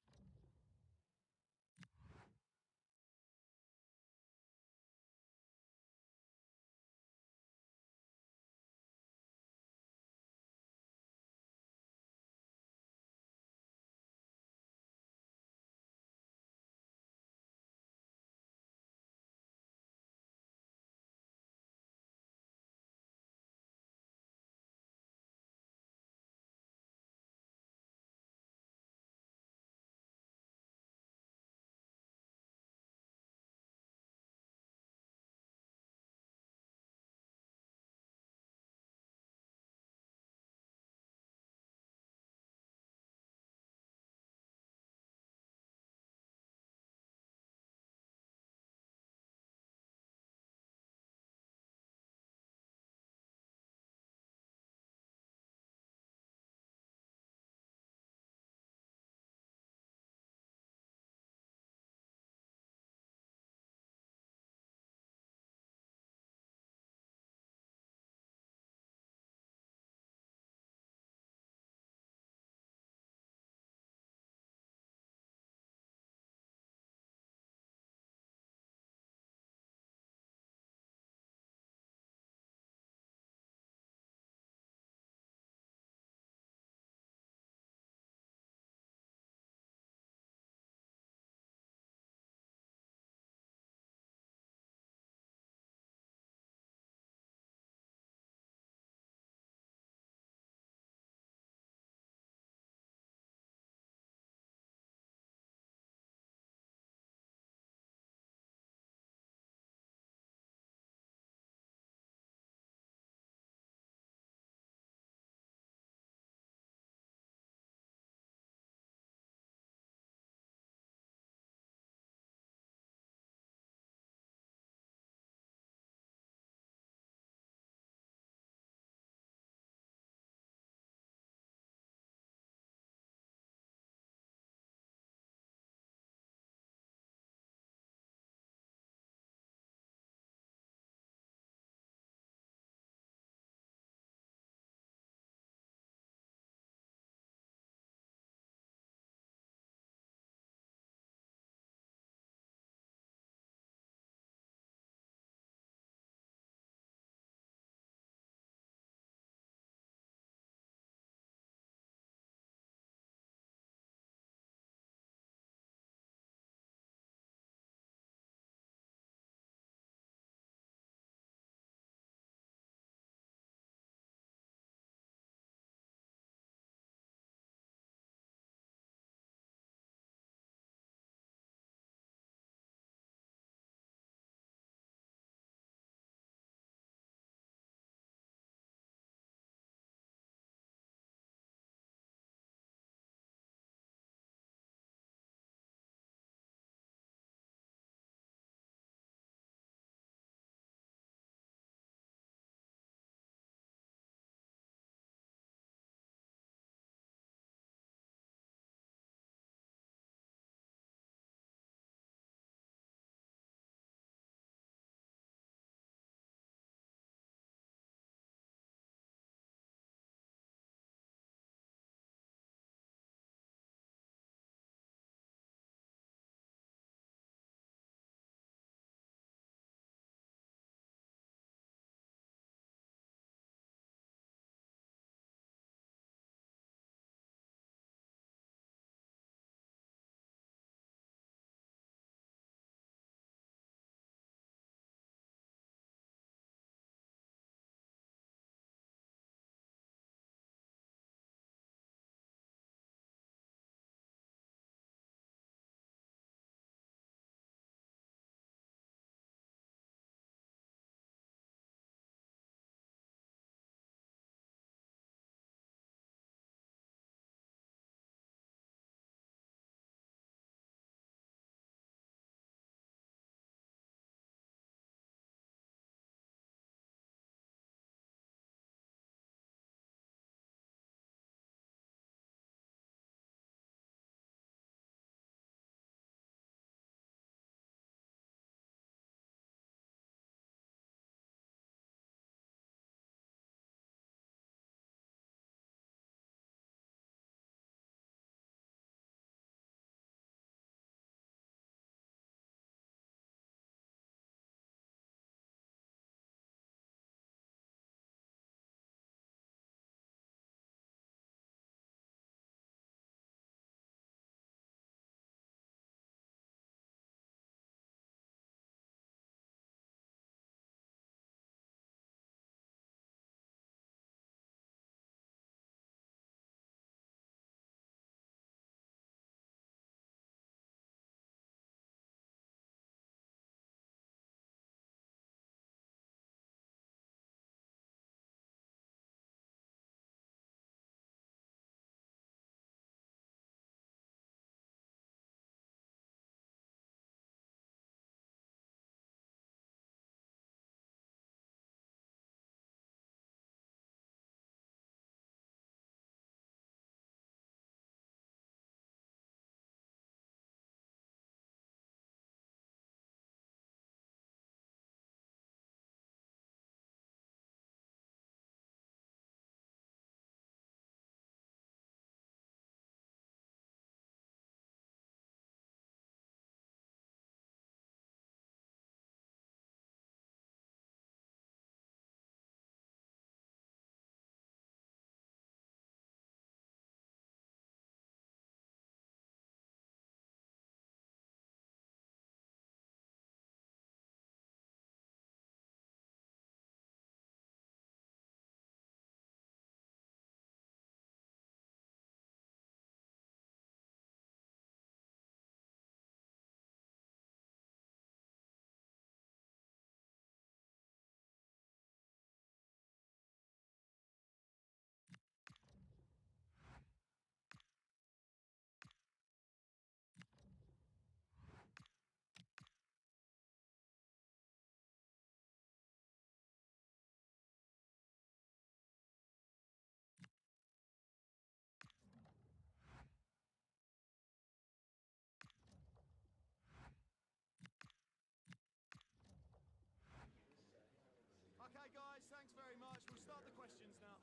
start the questions now.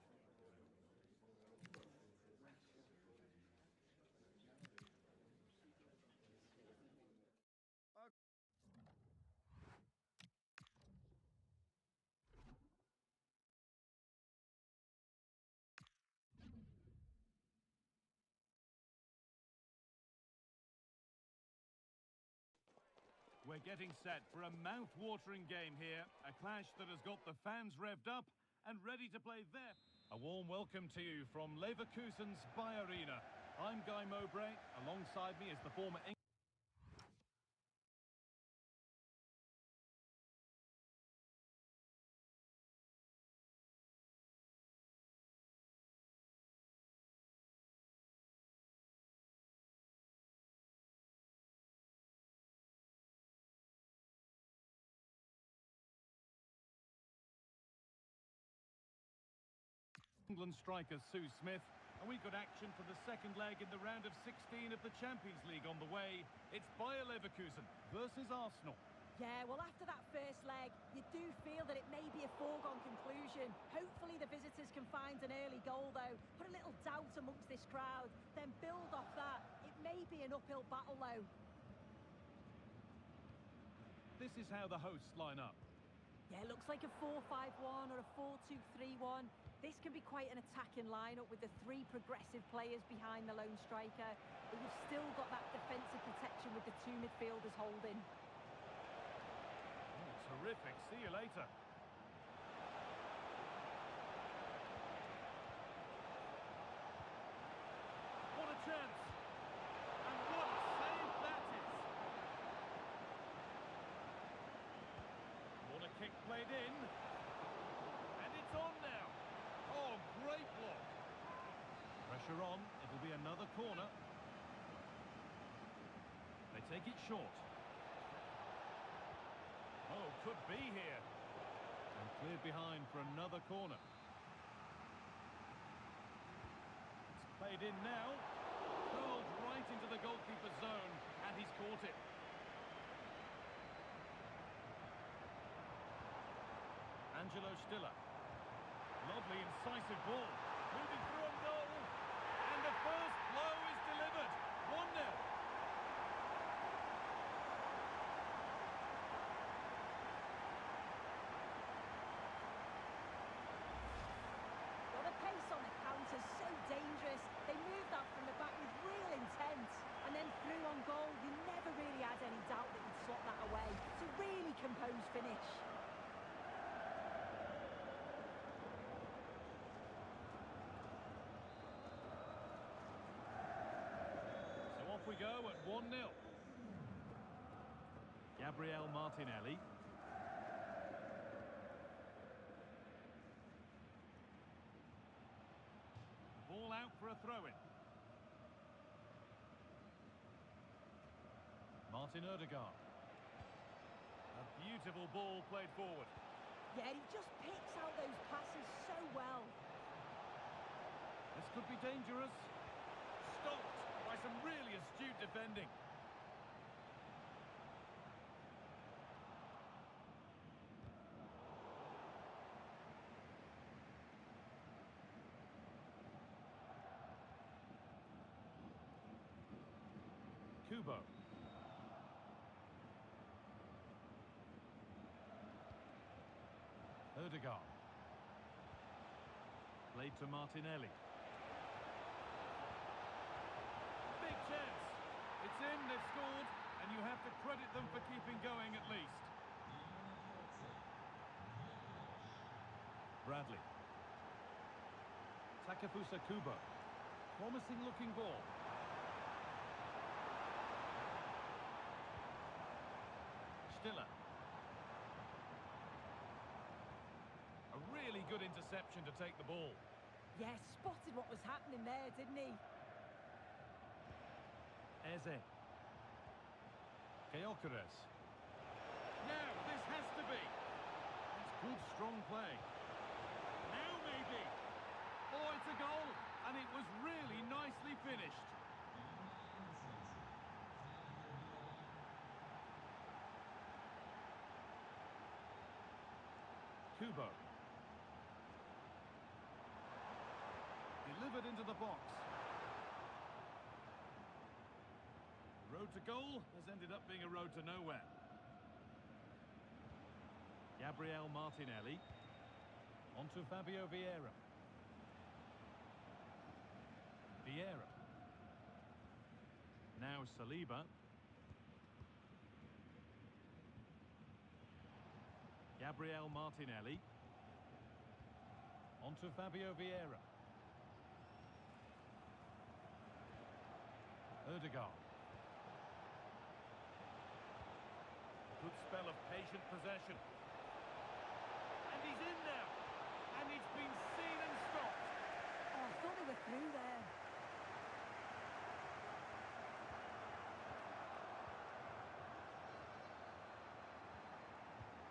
We're getting set for a mouth-watering game here, a clash that has got the fans revved up and ready to play their... A warm welcome to you from Leverkusen's Arena. I'm Guy Mowbray. Alongside me is the former England striker Sue Smith, and we've got action for the second leg in the round of 16 of the Champions League on the way. It's Bayer Leverkusen versus Arsenal. Yeah, well, after that first leg, you do feel that it may be a foregone conclusion. Hopefully the visitors can find an early goal, though. Put a little doubt amongst this crowd, then build off that. It may be an uphill battle, though. This is how the hosts line up. Yeah, it looks like a 4-5-1 or a 4-2-3-1. This can be quite an attacking lineup with the three progressive players behind the lone striker. But you've still got that defensive protection with the two midfielders holding. Oh, terrific. See you later. What a chance. And what a save that is. What a kick played in. And it's on now. Oh, great block. Pressure on. It'll be another corner. They take it short. Oh, could be here. And cleared behind for another corner. It's played in now. Curled right into the goalkeeper's zone, and he's caught it. Angelo Stiller. Lovely, incisive ball. Moving through on goal. And the first blow is delivered. 1-0. Well, the pace on the counter is so dangerous. They moved out from the back with real intent. And then through on goal, you never really had any doubt that you'd slot that away. It's a really composed finish. We go at 1-0. Gabriel Martinelli. Ball out for a throw-in. Martin Odegaard. A beautiful ball played forward. Yeah, he just picks out those passes so well. This could be dangerous. Stopped by some really astute defending. Kubo. Odegaard. Played to Martinelli. Big chance. It's in, they've scored, and you have to credit them for keeping going at least. Bradley. Takefusa Kubo. Promising looking ball. Stiller. A really good interception to take the ball. Yeah, spotted what was happening there, didn't he? Eze. Gyökeres. Now, this has to be. It's good, strong play. Now, maybe. Oh, it's a goal. And it was really nicely finished. Kubo. delivered into the box. The road to goal has ended up being a road to nowhere. Gabriel Martinelli. Onto Fabio Vieira. Vieira. Now Saliba. Gabriel Martinelli. Onto Fabio Vieira. Odegaard. A good spell of patient possession. And he's in now. And it's been seen and stopped. Oh, I thought they were through there.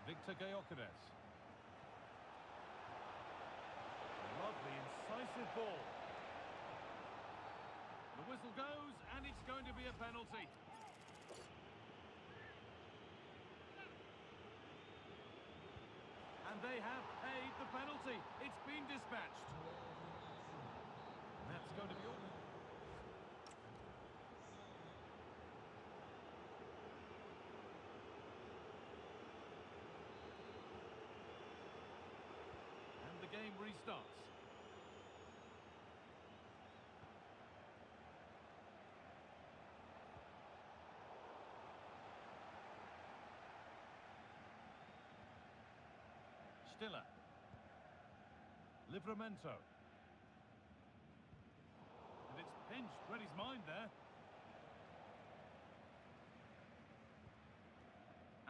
Victor Gyökeres. Lovely, incisive ball. The whistle goes, and it's going to be a penalty. And they have paid the penalty. It's been dispatched. And that's going to be all. Game restarts. Stiller. Livramento. And it's pinched. Read his mind there.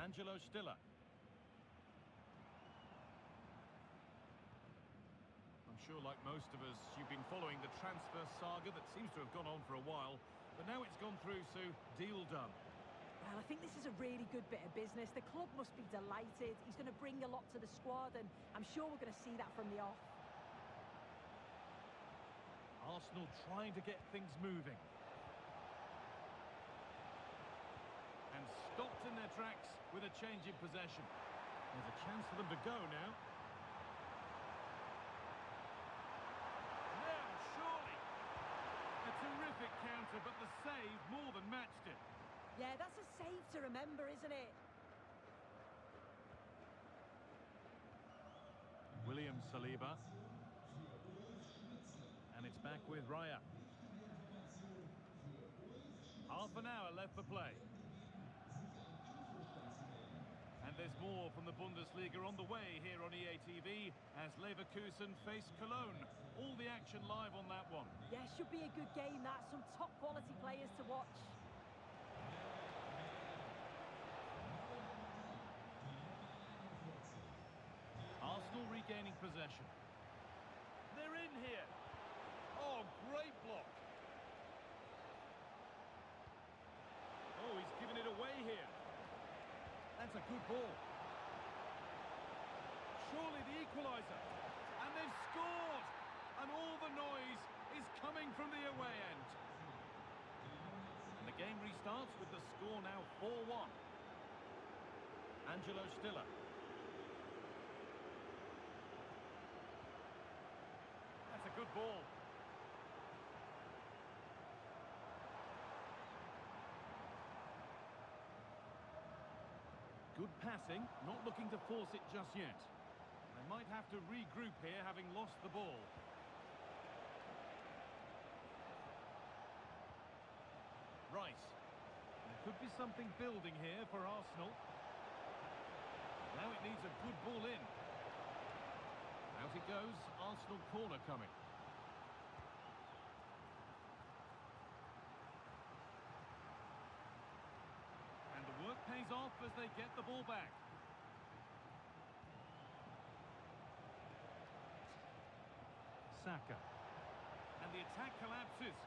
Angelo Stiller. Sure, like most of us, you've been following the transfer saga that seems to have gone on for a while, but now it's gone through, Sue. Deal done. Well, I think this is a really good bit of business. The club must be delighted. He's going to bring a lot to the squad, and I'm sure we're going to see that from the off. Arsenal trying to get things moving. And stopped in their tracks with a change in possession. There's a chance for them to go now. Terrific counter, but the save more than matched it. Yeah, that's a save to remember, isn't it? William Saliba. And it's back with Raya. Half an hour left for play. And there's more from the Bundesliga on the way here on EA TV as Leverkusen face Cologne. All the action live on that one. Yeah, should be a good game, that. Some top quality players to watch. Arsenal regaining possession. They're in here. Oh, great block. Oh, he's given it away here. That's a good ball. Surely the equaliser. And they've scored. And all the noise is coming from the away end. And the game restarts with the score now 4-1. Angelo Stiller. That's a good ball. Good passing, not looking to force it just yet. They might have to regroup here, having lost the ball. Rice. There could be something building here for Arsenal. Now it needs a good ball in. Out it goes, Arsenal corner coming. And the work pays off as they get the ball back. Saka. And the attack collapses.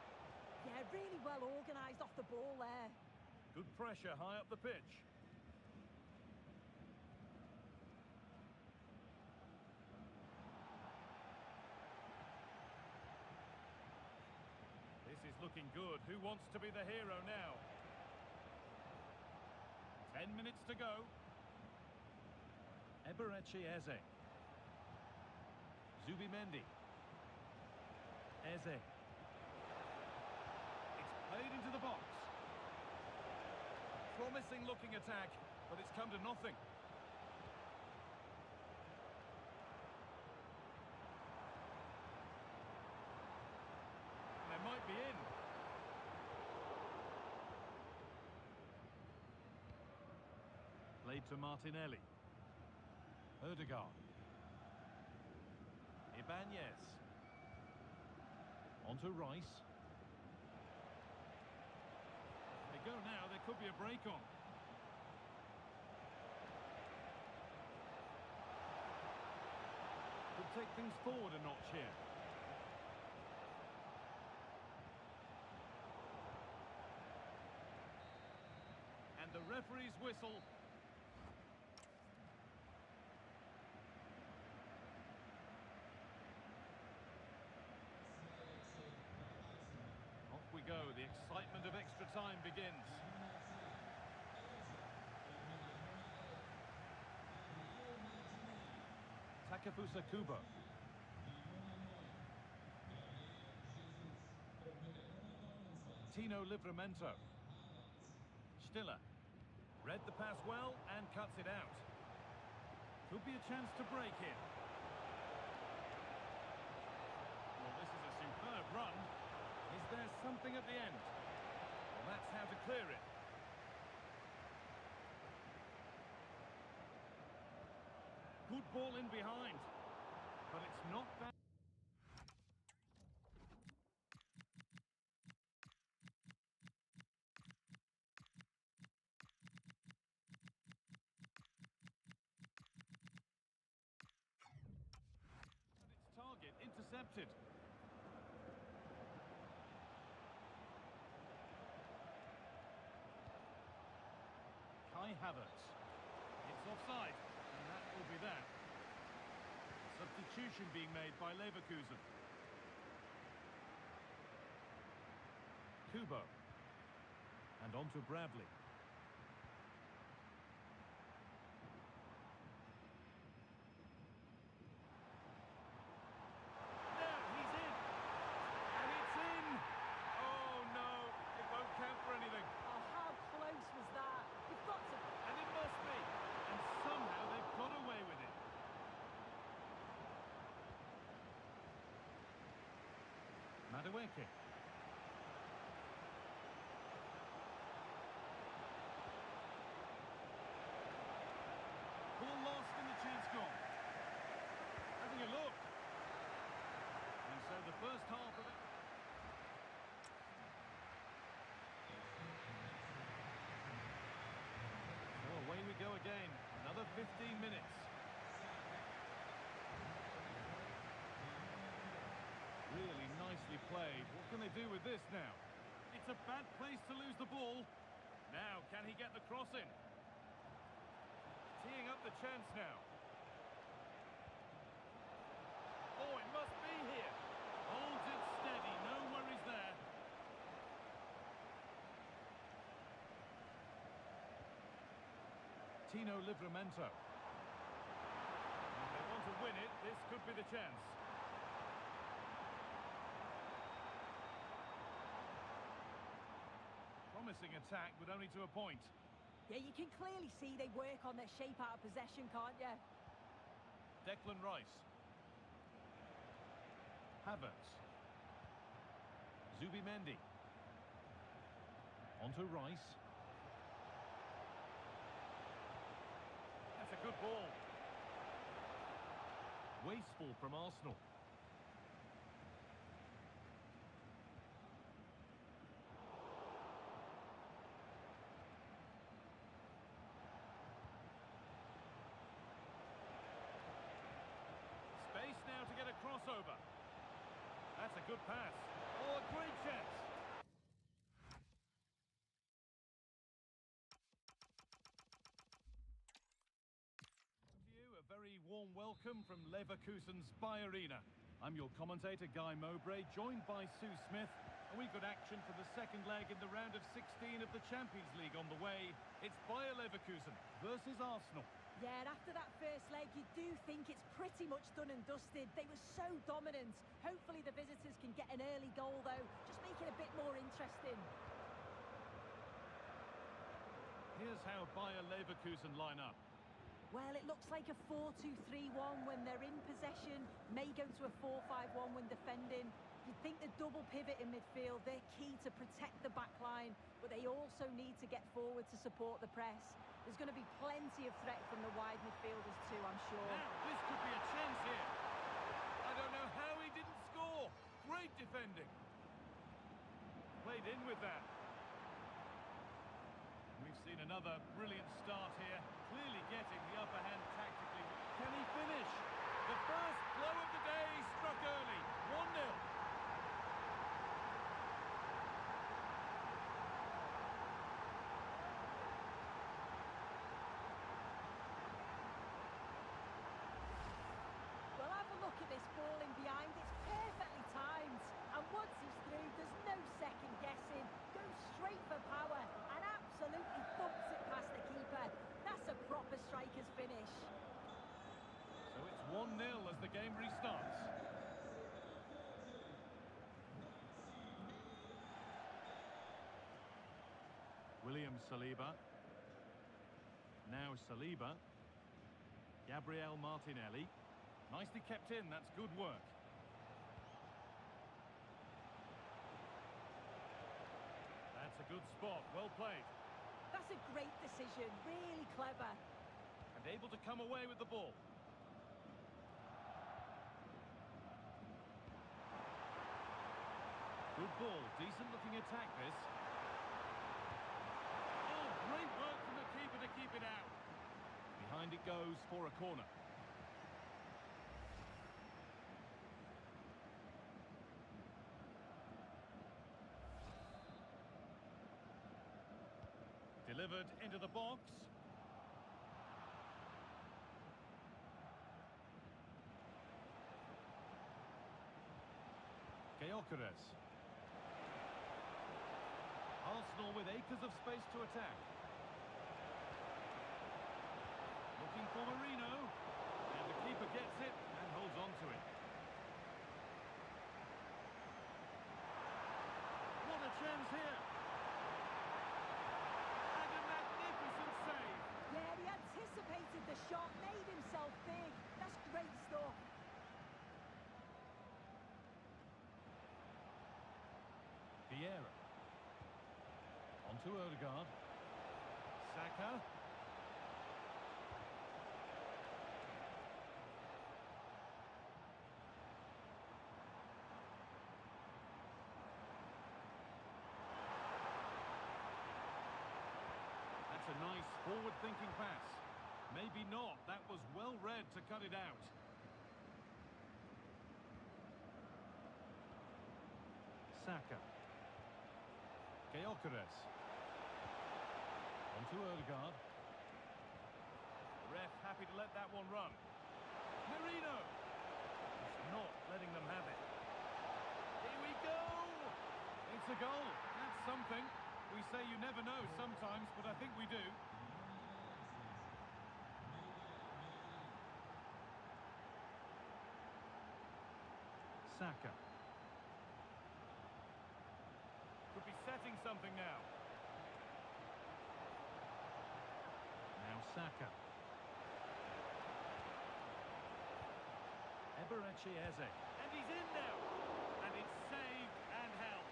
Yeah, really well organised off the ball there. Good pressure high up the pitch. This is looking good. Who wants to be the hero now? 10 minutes to go. Eberechi Eze. Zubimendi. Eze. It's played into the box. Promising looking attack, but it's come to nothing. They might be in. Played to Martinelli. Odegaard. Ibanez. On to Rice. They go now, there could be a break on. Could take things forward a notch here. And the referee's whistle. Off we go, the excitement of extra time begins. Takefusa Kubo. Tino Livramento. Stiller. Read the pass well and cuts it out. Could be a chance to break here. Well, this is a superb run. Is there something at the end? Well, that's how to clear it. Good ball in behind, but it's not bad. Its target intercepted. Kai Havertz. It's offside, and that will be that. Substitution being made by Leverkusen. Kubo. And on to Bradley. There, he's in! And it's in! Oh no, it won't count for anything. Oh, how close was that? You've got to... And it must be. And somehow they've got away with it. Madueke. Ball lost and the chance gone. Having a look. And so the first half of it. So away we go again. Another 15 minutes. Really nicely played. What can they do with this now? It's a bad place to lose the ball. Now, can he get the cross in? Teeing up the chance now. Oh, it must be here. Holds it steady, no worries there. Tino Livramento. If they want to win it, this could be the chance. Promising attack, but only to a point. Yeah, you can clearly see they work on their shape out of possession, can't you? Declan Rice. Havertz. Zubimendi. On to Rice. That's a good ball. Wasteful from Arsenal. Space now to get a crossover. That's a good pass. Oh, a great chance. A very warm welcome from Leverkusen's Arena. I'm your commentator, Guy Mowbray, joined by Sue Smith. And we've got action for the second leg in the round of 16 of the Champions League on the way. It's Bayer Leverkusen versus Arsenal. Yeah, and after that first leg, you do think it's pretty much done and dusted. They were so dominant. Hopefully the visitors can get an early goal, though, just make it a bit more interesting. Here's how Bayer Leverkusen line up. Well, it looks like a 4-2-3-1 when they're in possession, may go to a 4-5-1 when defending. You'd think the double pivot in midfield, they're key to protect the back line, but they also need to get forward to support the press. There's going to be plenty of threat from the wide midfielders too, I'm sure. Now, this could be a chance here. I don't know how he didn't score. Great defending. Played in with that. We've seen another brilliant start here, clearly getting the upper hand tactically. Can he finish? The first blow of the day struck early, 1-0. Well, have a look at this ball in behind. It's perfectly timed. And once he's through, there's no second guessing. Goes straight for power and absolutely thumps it past the keeper. That's a proper striker's finish. So it's 1-0 as the game restarts. William Saliba. Now Saliba. Gabriel Martinelli. Nicely kept in, that's good work. That's a good spot, well played. That's a great decision, really clever. And able to come away with the ball. Good ball, decent looking attack this. Oh, great work from the keeper to keep it out. Behind it goes for a corner. Delivered into the box. Gyökeres. Arsenal with acres of space to attack. Looking for Marino. And the keeper gets it and holds on to it. What a chance here. Yeah, he anticipated the shot, made himself big. That's great stuff. Vieira. On to Odegaard. Saka. That's a nice forward-thinking pass. Maybe not. That was well read to cut it out. Saka. Gyökeres. On to Odegaard. The ref happy to let that one run. Marino. Just not letting them have it. Here we go. It's a goal. That's something. We say you never know sometimes, but I think we do. Saka. Could be setting something now. Now Saka. Eberechi Eze. And he's in now. And it's saved and held.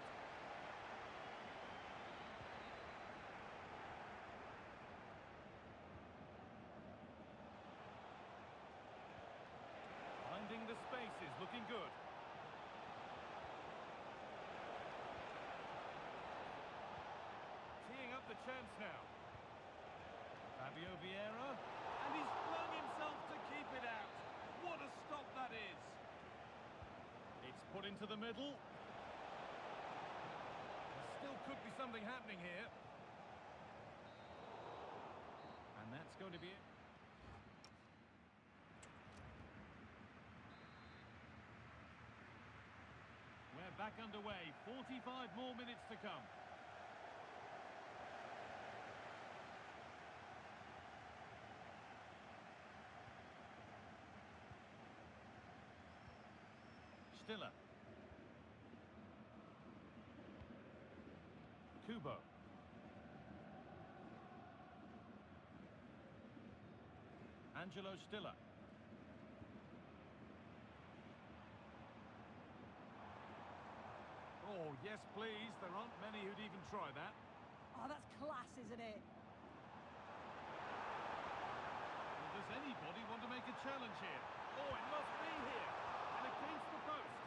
Finding the spaces, looking good. Teeing up the chance now. Fabio Vieira. And he's flung himself to keep it out. What a stop that is. It's put into the middle. There still could be something happening here. And that's going to be it. Where They're back underway. 45 more minutes to come. Stiller. Kubo. Angelo Stiller. Oh, yes, please. There aren't many who'd even try that. Oh, that's class, isn't it? Well, does anybody want to make a challenge here? Oh, it must be here. And against the post.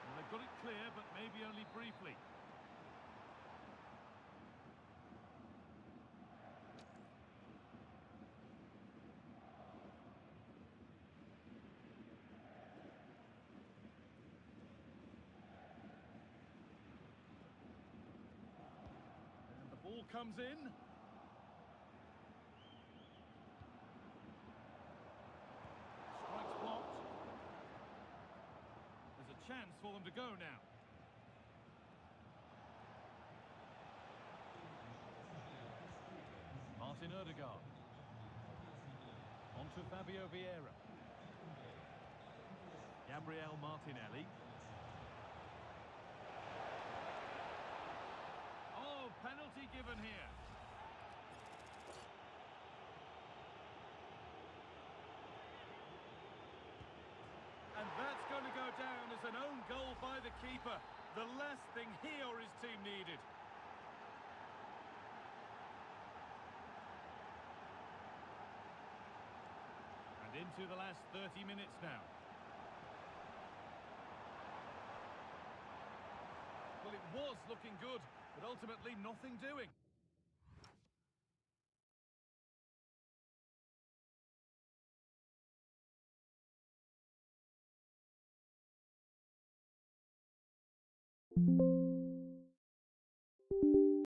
Well, they've got it clear, but maybe only briefly. Ball comes in. Strikes blocked. There's a chance for them to go now. Martin Odegaard. On to Fabio Vieira. Gabriel Martinelli. Penalty given here. And that's going to go down as an own goal by the keeper. The last thing he or his team needed. And into the last 30 minutes now. Well, it was looking good, but ultimately nothing doing.